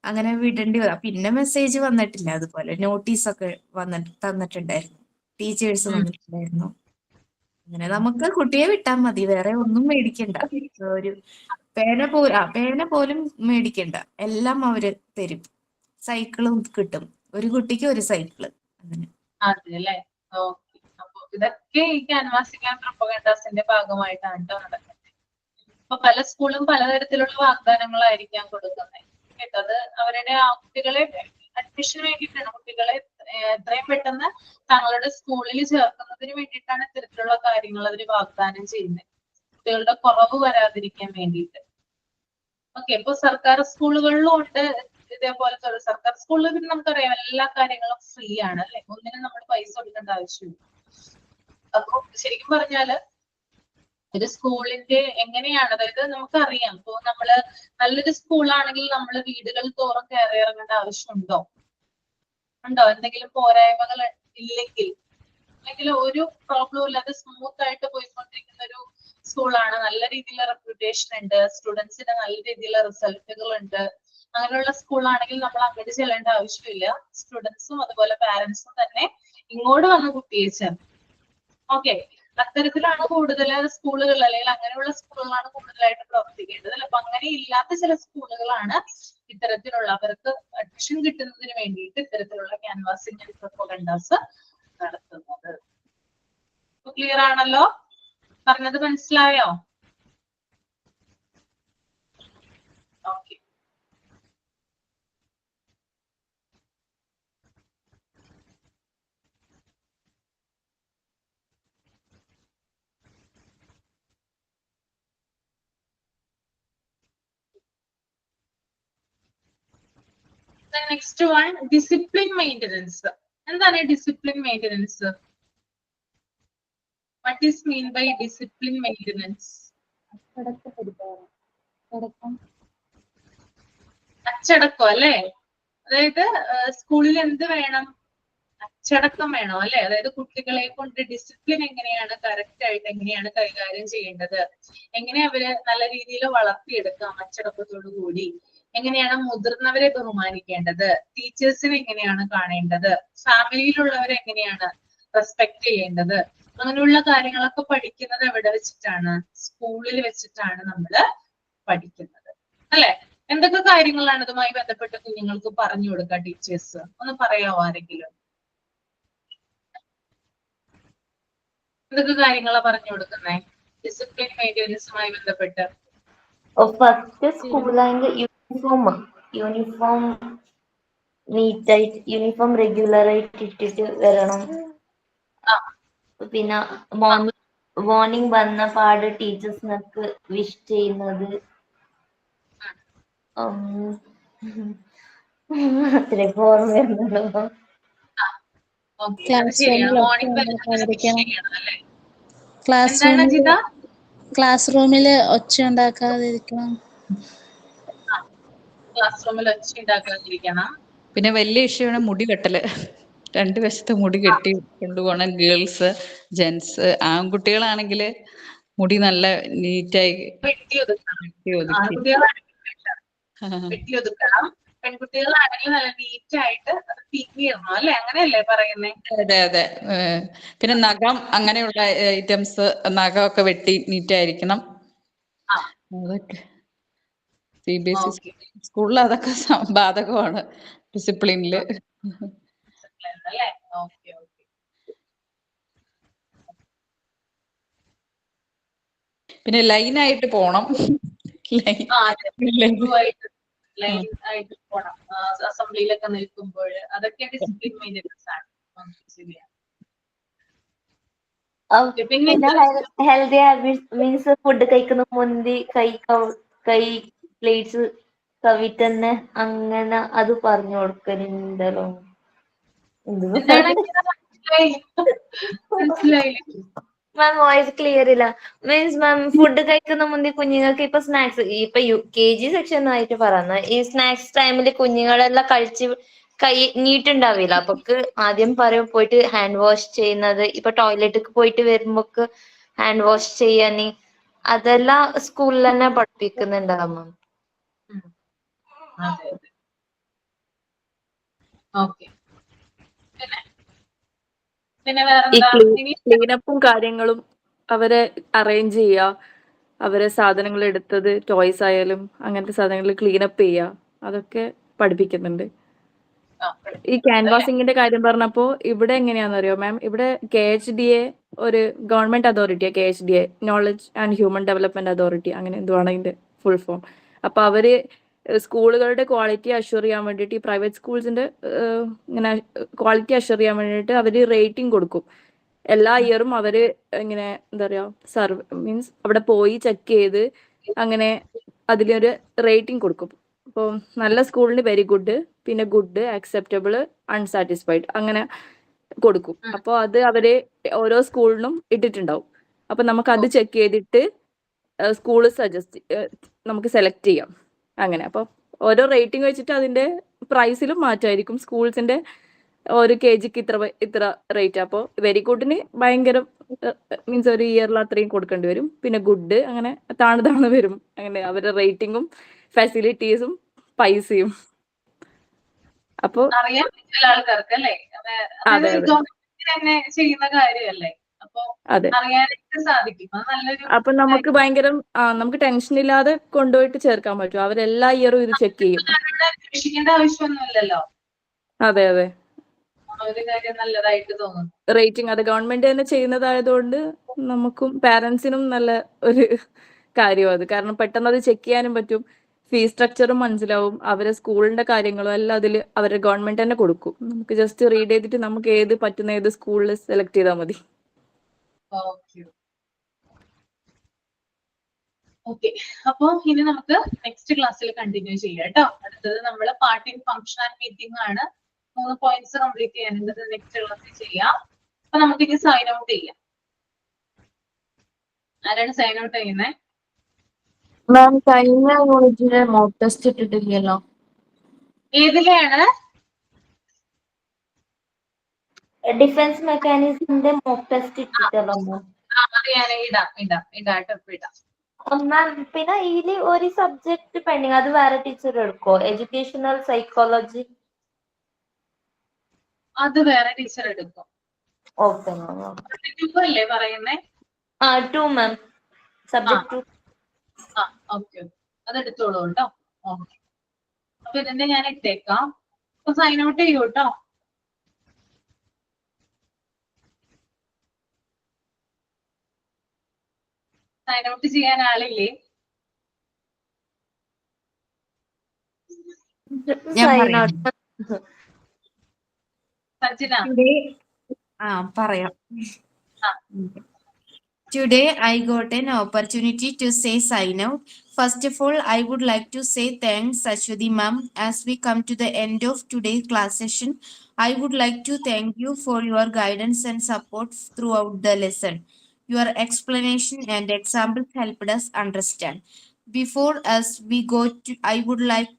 അങ്ങനെ വിടേണ്ടി വരും. പിന്നെ മെസ്സേജ് വന്നിട്ടില്ല, അതുപോലെ നോട്ടീസൊക്കെ തന്നിട്ടുണ്ടായിരുന്നു, ടീച്ചേഴ്സ് വന്നിട്ടുണ്ടായിരുന്നു. അങ്ങനെ നമുക്ക് കുട്ടിയെ വിട്ടാൽ മതി, വേറെ ഒന്നും മേടിക്കണ്ട. ഒരു പേന പോലും മേടിക്കണ്ട, എല്ലാം അവര് തരും. സൈക്കിളും കിട്ടും, ഒരു കുട്ടിക്ക് ഒരു സൈക്കിള്. അങ്ങനെ അതെല്ലേ, ഓക്കെ. അപ്പൊ ഇതൊക്കെ ഈ ക്യാൻവാസിംഗ് ആൻഡ് പ്രൊപ്പഗണ്ടാസിന്റെ ഭാഗമായിട്ടാണ് നടക്കുന്നത്. അപ്പൊ പല സ്കൂളും പലതരത്തിലുള്ള വാഗ്ദാനങ്ങളായിരിക്കാം കൊടുക്കുന്നത് കേട്ടോ. അത് അവരുടെ കുട്ടികളെ അഡ്മിഷന് വേണ്ടിയിട്ടാണ്, കുട്ടികളെ എത്രയും പെട്ടെന്ന് തങ്ങളുടെ സ്കൂളിൽ ചേർക്കുന്നതിന് വേണ്ടിയിട്ടാണ് ഇത്തരത്തിലുള്ള കാര്യങ്ങൾ അവർ വാഗ്ദാനം ചെയ്യുന്നത്, കുട്ടികളുടെ കുറവ് വരാതിരിക്കാൻ വേണ്ടിയിട്ട്. ഓക്കെ, ഇപ്പൊ സർക്കാർ സ്കൂളുകളിലും ഉണ്ട് ഇതേപോലത്തെ. സർക്കാർ സ്കൂളിൽ പിന്നെ നമുക്കറിയാം എല്ലാ കാര്യങ്ങളും ഫ്രീ ആണ് അല്ലെ, ഒന്നിനും നമ്മൾ പൈസ കൊടുക്കേണ്ട ആവശ്യമില്ല. അപ്പൊ ശരിക്കും പറഞ്ഞാല് ഒരു സ്കൂളിന്റെ എങ്ങനെയാണ്, അതായത് നമുക്കറിയാം, ഇപ്പൊ നമ്മള് നല്ലൊരു സ്കൂളാണെങ്കിൽ നമ്മൾ വീടുകൾ തോറും കയറി ഇറങ്ങേണ്ട ആവശ്യമുണ്ടോ? എന്തെങ്കിലും പോരായ്മകൾ അല്ലെങ്കിൽ ഒരു പ്രോബ്ലം ഇല്ലാതെ സ്മൂത്ത് ആയിട്ട് പോയിക്കൊണ്ടിരിക്കുന്ന ഒരു സ്കൂളാണ്, നല്ല രീതിയിലുള്ള റെപ്യൂട്ടേഷൻ ഉണ്ട്, സ്റ്റുഡൻസിന് നല്ല രീതിയിലുള്ള റിസൾട്ടുകൾ ഉണ്ട്, അങ്ങനെയുള്ള സ്കൂളാണെങ്കിൽ നമ്മൾ അങ്ങോട്ട് ചെല്ലേണ്ട ആവശ്യമില്ല. സ്റ്റുഡൻസും അതുപോലെ പാരന്റ്സും തന്നെ ഇങ്ങോട്ട് വന്ന് കുട്ടിയെ ചേർക്കും. ഓക്കെ, അത്തരത്തിലാണ് കൂടുതൽ സ്കൂളുകൾ, അല്ലെങ്കിൽ അങ്ങനെയുള്ള സ്കൂളുകളാണ് കൂടുതലായിട്ട് പ്രവർത്തിക്കേണ്ടത്. അപ്പൊ അങ്ങനെ ഇല്ലാത്ത ചില സ്കൂളുകളാണ് ഇത്തരത്തിലുള്ള അവർക്ക് അഡ്മിഷൻ കിട്ടുന്നതിന് വേണ്ടിയിട്ട് ഇത്തരത്തിലുള്ള ക്യാൻവാസിംഗ് ആൻഡ് പ്രൊപ്പഗണ്ടാസ് നടത്തുന്നത്. ക്ലിയർ ആണല്ലോ? പറഞ്ഞത് മനസ്സിലായോ? Okay. Next one, discipline maintenance. എന്താണ് discipline maintenance? What is mean by discipline maintenance? അച്ചടക്കം അല്ലെ, അതായത് സ്കൂളിൽ എന്ത് വേണം, അച്ചടക്കം വേണം അല്ലെ. അതായത് കുട്ടികളെ കൊണ്ട് ഡിസിപ്ലിൻ എങ്ങനെയാണ് കറക്റ്റ് ആയിട്ട് എങ്ങനെയാണ് കൈകാര്യം ചെയ്യേണ്ടത്, എങ്ങനെ അവര് നല്ല രീതിയിൽ വളർത്തിയെടുക്കാം അച്ചടക്കത്തോടു കൂടി, എങ്ങനെയാണ് മുതിർന്നവരെ ബഹുമാനിക്കേണ്ടത്, ടീച്ചേഴ്സിനെ എങ്ങനെയാണ് കാണേണ്ടത്, ഫാമിലിയിലുള്ളവരെ എങ്ങനെയാണ് റെസ്പെക്ട് ചെയ്യേണ്ടത്, അങ്ങനെയുള്ള കാര്യങ്ങളൊക്കെ പഠിക്കുന്നത് എവിടെ വെച്ചിട്ടാണ്? സ്കൂളിൽ വെച്ചിട്ടാണ് നമ്മൾ പഠിക്കുന്നത് അല്ലെ. എന്തൊക്കെ കാര്യങ്ങളാണ് ഇതുമായി ബന്ധപ്പെട്ട് കുഞ്ഞുങ്ങൾക്ക് പറഞ്ഞു കൊടുക്കുക ടീച്ചേഴ്സ്? ഒന്ന് പറയാമോ ആരെങ്കിലും? എന്തൊക്കെ കാര്യങ്ങളാണ് പറഞ്ഞു കൊടുക്കുന്നേ ഡിസിപ്ലിൻ മെയിൻ്റെനൻസുമായി ബന്ധപ്പെട്ട്? ഫസ്റ്റ് സ്കൂളാണെങ്കിൽ യൂണിഫോം നീറ്റായിട്ട്, യൂണിഫോം റെഗുലർ ആയിട്ട് ഇട്ടിട്ട് വരണം. പിന്നെ മോർണിംഗ് വന്ന പാട് ടീച്ചേഴ്സിനൊക്കെ വിഷ് ചെയ്യുന്നത്. അത്രയൊക്കെ ഓർമ്മ വരുന്നുള്ളൂ. ക്ലാസ് റൂമിൽ മോർണിംഗ് ഉണ്ടാക്കാതിരിക്കണം. ചെയ്യണം അല്ലേ? ക്ലാസ് എന്താണ് റൂമിൽ ജിത? ക്ലാസ് റൂമിൽ ഒച്ച ഉണ്ടാക്കാതിരിക്കണം. ക്ലാസ് റൂമിൽ ഒച്ച ഉണ്ടാക്കാതിരിക്കണം. പിന്നെ വലിയ ഇഷ്യൂണ് മുടി വെട്ടല്. രണ്ട് വശത്ത് മുടി കെട്ടി കൊണ്ടുപോകണം. Girls, gents. ആൺകുട്ടികളാണെങ്കിൽ മുടി നല്ല നീറ്റായി വെട്ടി ഒതുക്കണം. വെട്ടി ഒതുക്കി. ആൺകുട്ടികളാണെങ്കിൽ വെട്ടി ഒതുക്കണം. പെൺകുട്ടികളാണെങ്കിൽ നല്ല നീറ്റായിട്ട് തിങ്ങിയിടണം അല്ലെ? അങ്ങനെയല്ലേ പറയുന്നേ? അതെ അതെ. പിന്നെ നഖം അങ്ങനെയുള്ള ഐറ്റംസ്, നഖമൊക്കെ വെട്ടി നീറ്റായിരിക്കണം. അതൊക്കെ CBSE സ്കൂളിൽ അതൊക്കെ ബാധകമാണ് ഡിസിപ്ലിനില്. അല്ലേ? Okay okay. പിന്നെ ലൈനായിട്ട് പോണം. ലൈൻ ആയിട്ട് പോണം. അസംബ്ലിയിലൊക്കെ നിൽക്കുമ്പോൾ അതൊക്കെ ഡിസിപ്ലിൻ മെയിൻ്റെനൻസ് ആണ്. ശരിയാണ്. പിന്നെ ഹെൽത്തി ഹാബിറ്റ്സ് മീൻസ് ഫുഡ് കഴിക്കുന്ന മുന്തി കൈ പ്ലേറ്റ്സ് കവിത്തന്നെ അങ്ങനെ അത് പറഞ്ഞു കൊടുക്കലുണ്ടല്ലോ. മാം വോയിസ് ക്ലിയർ ഇല്ല. മീൻസ് മാം ഫുഡ് കഴിക്കുന്ന മുന്തി കുഞ്ഞുങ്ങൾക്ക് ഇപ്പൊ സ്നാക്സ് ഇപ്പൊ KG സെക്ഷൻ ആയിട്ട് പറയുന്നത് ഈ സ്നാക്സ് ടൈമിൽ കുഞ്ഞുങ്ങളെല്ലാം കഴിച്ച് കൈ നീട്ടുണ്ടാവില്ല. അപ്പൊക്ക് ആദ്യം പറയും പോയിട്ട് ഹാൻഡ് വാഷ് ചെയ്യുന്നത്. ഇപ്പൊ ടോയ്ലറ്റിൽ പോയിട്ട് വരുമ്പോക്ക് ഹാൻഡ് വാഷ് ചെയ്യാന് അതെല്ലാം സ്കൂളിൽ തന്നെ പഠിപ്പിക്കുന്നുണ്ടാവും മാം. ഈ ക്ലീനപ്പും കാര്യങ്ങളും അവരെ അറേഞ്ച് ചെയ്യുക, അവരെ സാധനങ്ങൾ എടുത്തത് ടോയ്സ് ആയാലും അങ്ങനത്തെ സാധനങ്ങൾ ക്ലീനപ്പ് ചെയ്യുക, അതൊക്കെ പഠിപ്പിക്കുന്നുണ്ട്. ഈ ക്യാൻവാസിങ്ങിന്റെ കാര്യം പറഞ്ഞപ്പോ ഇവിടെ എങ്ങനെയാണെന്നറിയോ മാം? ഇവിടെ KHDA ഒരു ഗവൺമെന്റ് അതോറിറ്റിയാ. KHDA knowledge and human development authority, അങ്ങനെ എന്തുവാണ് അതിന്റെ ഫുൾ ഫോം. അപ്പൊ അവര് സ്കൂളുകളുടെ ക്വാളിറ്റി അഷ്വർ ചെയ്യാൻ വേണ്ടിയിട്ട് ഈ പ്രൈവറ്റ് സ്കൂൾസിന്റെ ഇങ്ങനെ ക്വാളിറ്റി അഷ്വർ ചെയ്യാൻ വേണ്ടിയിട്ട് അവര് റേറ്റിംഗ് കൊടുക്കും. എല്ലാ ഇയറും അവര് ഇങ്ങനെ എന്താ പറയാ മീൻസ് അവിടെ പോയി ചെക്ക് ചെയ്ത് അങ്ങനെ അതിലൊരു റേറ്റിംഗ് കൊടുക്കും. അപ്പോൾ നല്ല സ്കൂളിന് വെരി ഗുഡ്, പിന്നെ ഗുഡ്, അക്സെപ്റ്റബിൾ, അൺസാറ്റിസ്ഫൈഡ് അങ്ങനെ കൊടുക്കും. അപ്പോൾ അത് അവര് ഓരോ സ്കൂളിനും ഇട്ടിട്ടുണ്ടാവും. അപ്പൊ നമുക്ക് അത് ചെക്ക് ചെയ്തിട്ട് സ്കൂള് നമുക്ക് സെലക്ട് ചെയ്യാം. അങ്ങനെ അപ്പോൾ ഓരോ റേറ്റിംഗ് വെച്ചിട്ട് അതിന്റെ പ്രൈസിലും മാറ്റമായിരിക്കും. സ്കൂൾസിന്റെ ഒരു KGക്ക് ഇത്ര റേറ്റ്. അപ്പോൾ വെരി ഗുഡിന് ഭയങ്കര മീൻസ് ഒരു ഇയറിൽ അത്രയും കൊടുക്കേണ്ടി വരും. പിന്നെ ഗുഡ് അങ്ങനെ താണു വരും. അങ്ങനെ അവരുടെ റേറ്റിംഗും ഫെസിലിറ്റീസും പൈസയും. അപ്പൊ അറിയാൻ ചില ആൾക്കാർക്ക് അല്ലേ? തന്നെ ചെയ്യുന്ന കാര്യമല്ലേ? അപ്പൊ അറിയാനായിട്ട് സാധിക്കും. അത് നല്ലൊരു. അപ്പൊ നമുക്ക് ഭയങ്കര നമുക്ക് ടെൻഷൻ ഇല്ലാതെ കൊണ്ടുപോയിട്ട് ചേർക്കാൻ പറ്റും. അവരെല്ലാ ഇയറും ഇത് ചെക്ക് ചെയ്യും. അന്വേഷിക്കേണ്ട ആവശ്യമൊന്നുമില്ലല്ലോ. അതെ അതെ. ഒരു കാര്യം നല്ലതായിട്ട് തോന്നുന്നു. റേറ്റിംഗ് അത് ഗവൺമെന്റ് തന്നെ ചെയ്യുന്നതായതുകൊണ്ട് നമുക്കും പാരന്റ്സിനും നല്ല ഒരു കാര്യം അത്. കാരണം പെട്ടെന്ന് അത് ചെക്ക് ചെയ്യാനും പറ്റും. ഫീസ് സ്ട്രക്ചറും മനസ്സിലാവും. അവരെ സ്കൂളിന്റെ കാര്യങ്ങളും എല്ലാം അതിൽ അവരെ ഗവൺമെന്റ് തന്നെ കൊടുക്കും. നമുക്ക് ജസ്റ്റ് റീഡ് ചെയ്തിട്ട് നമുക്ക് ഏത് പറ്റുന്ന ഏത് സ്കൂളിൽ സെലക്ട് ചെയ്താൽ മതി. ഓക്കെ, അപ്പൊ ഇനി നമുക്ക് നെക്സ്റ്റ് ക്ലാസ്സിൽ കണ്ടിന്യൂ ചെയ്യാം കേട്ടോ. അടുത്തത് നമ്മൾ പാർട്ടിംഗ് ഫംഗ്ഷൻ ആൻഡ് മീറ്റിംഗ് ആണ്. 3 പോയിന്റ്സ് കംപ്ലീറ്റ് ചെയ്യാനുള്ളത് നെക്സ്റ്റ് ക്ലാസ്സിൽ ചെയ്യാം. അപ്പൊ നമുക്ക് ഇനി സൈൻ ഔട്ട് ചെയ്യാം. ആരാണ് സൈൻ ഔട്ട് ചെയ്യുന്നത്? മാം കഴിഞ്ഞ യൂണിറ്റിന് മോക്ക് ടെസ്റ്റ് ഇട്ടിട്ടില്ലല്ലോ. ഏതിലാണ്? ഡിഫൻസ് മെക്കാനിസത്തിന്റെ മോക്ക് ടെസ്റ്റ് ഇട്ടിട്ടല്ലോ മാം. അത് ഞാൻ ഇടാം. മാം പിന്നെ ഇതില് ഒരു സബ്ജക്ട് പെൻഡിങ്, അത് വേറെ ടീച്ചർ എടുക്കോ? എഡ്യൂക്കേഷണൽ സൈക്കോളജി അത് വേറെ ടീച്ചർ എടുക്കും. Okay ma'am. അല്ലേ പറയുന്നേ? 2 മാം, സബ്ജക്ട് 2. ഓക്കെ, അത് എടുത്തോളൂ കേട്ടോ. ഓക്കെ, അപ്പൊ ഇതിന്റെ ഞാൻ ഇട്ടേക്കാം. അപ്പൊ സൈൻ ഔട്ട് ചെയ്യൂ കേട്ടോ. സൈൻ ഔട്ട് ചെയ്യാൻ ആളില്ലേ? സജ്ജന പറയാം. Today, I got an opportunity to say sign out. First of all, I would like to say thanks, Ashwati ma'am. As we come to the end of today's class session, I would like to thank you for your guidance and support throughout the lesson. Your explanation and examples helped us understand. Before as we go to, I would like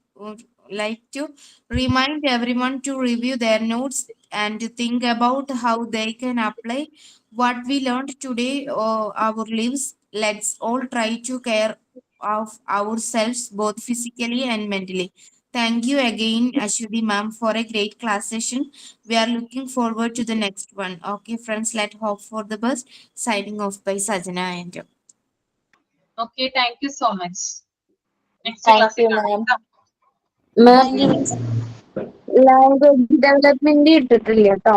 to remind everyone to review their notes and to think about how they can apply what we learned today our lives. Let's all try to care of ourselves both physically and mentally. Thank you again, Ashwati ma'am, for a great class session. We are looking forward to the next one. Okay, friends, let's hope for the best. Signing off by Sajana and Okay, thank you so much. Next Thank class you, ma'am. Ma'am, language development ഇട്ടിട്ടില്ല കേട്ടോ.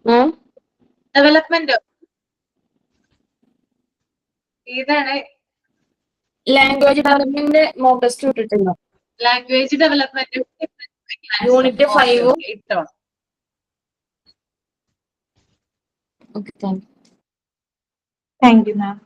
മാം development ഏതാണ്? Language development mock test ഇട്ടിട്ടില്ല. Language development unit 5 ഇട്ടോ? Okay, thank you. Thank you ma'am.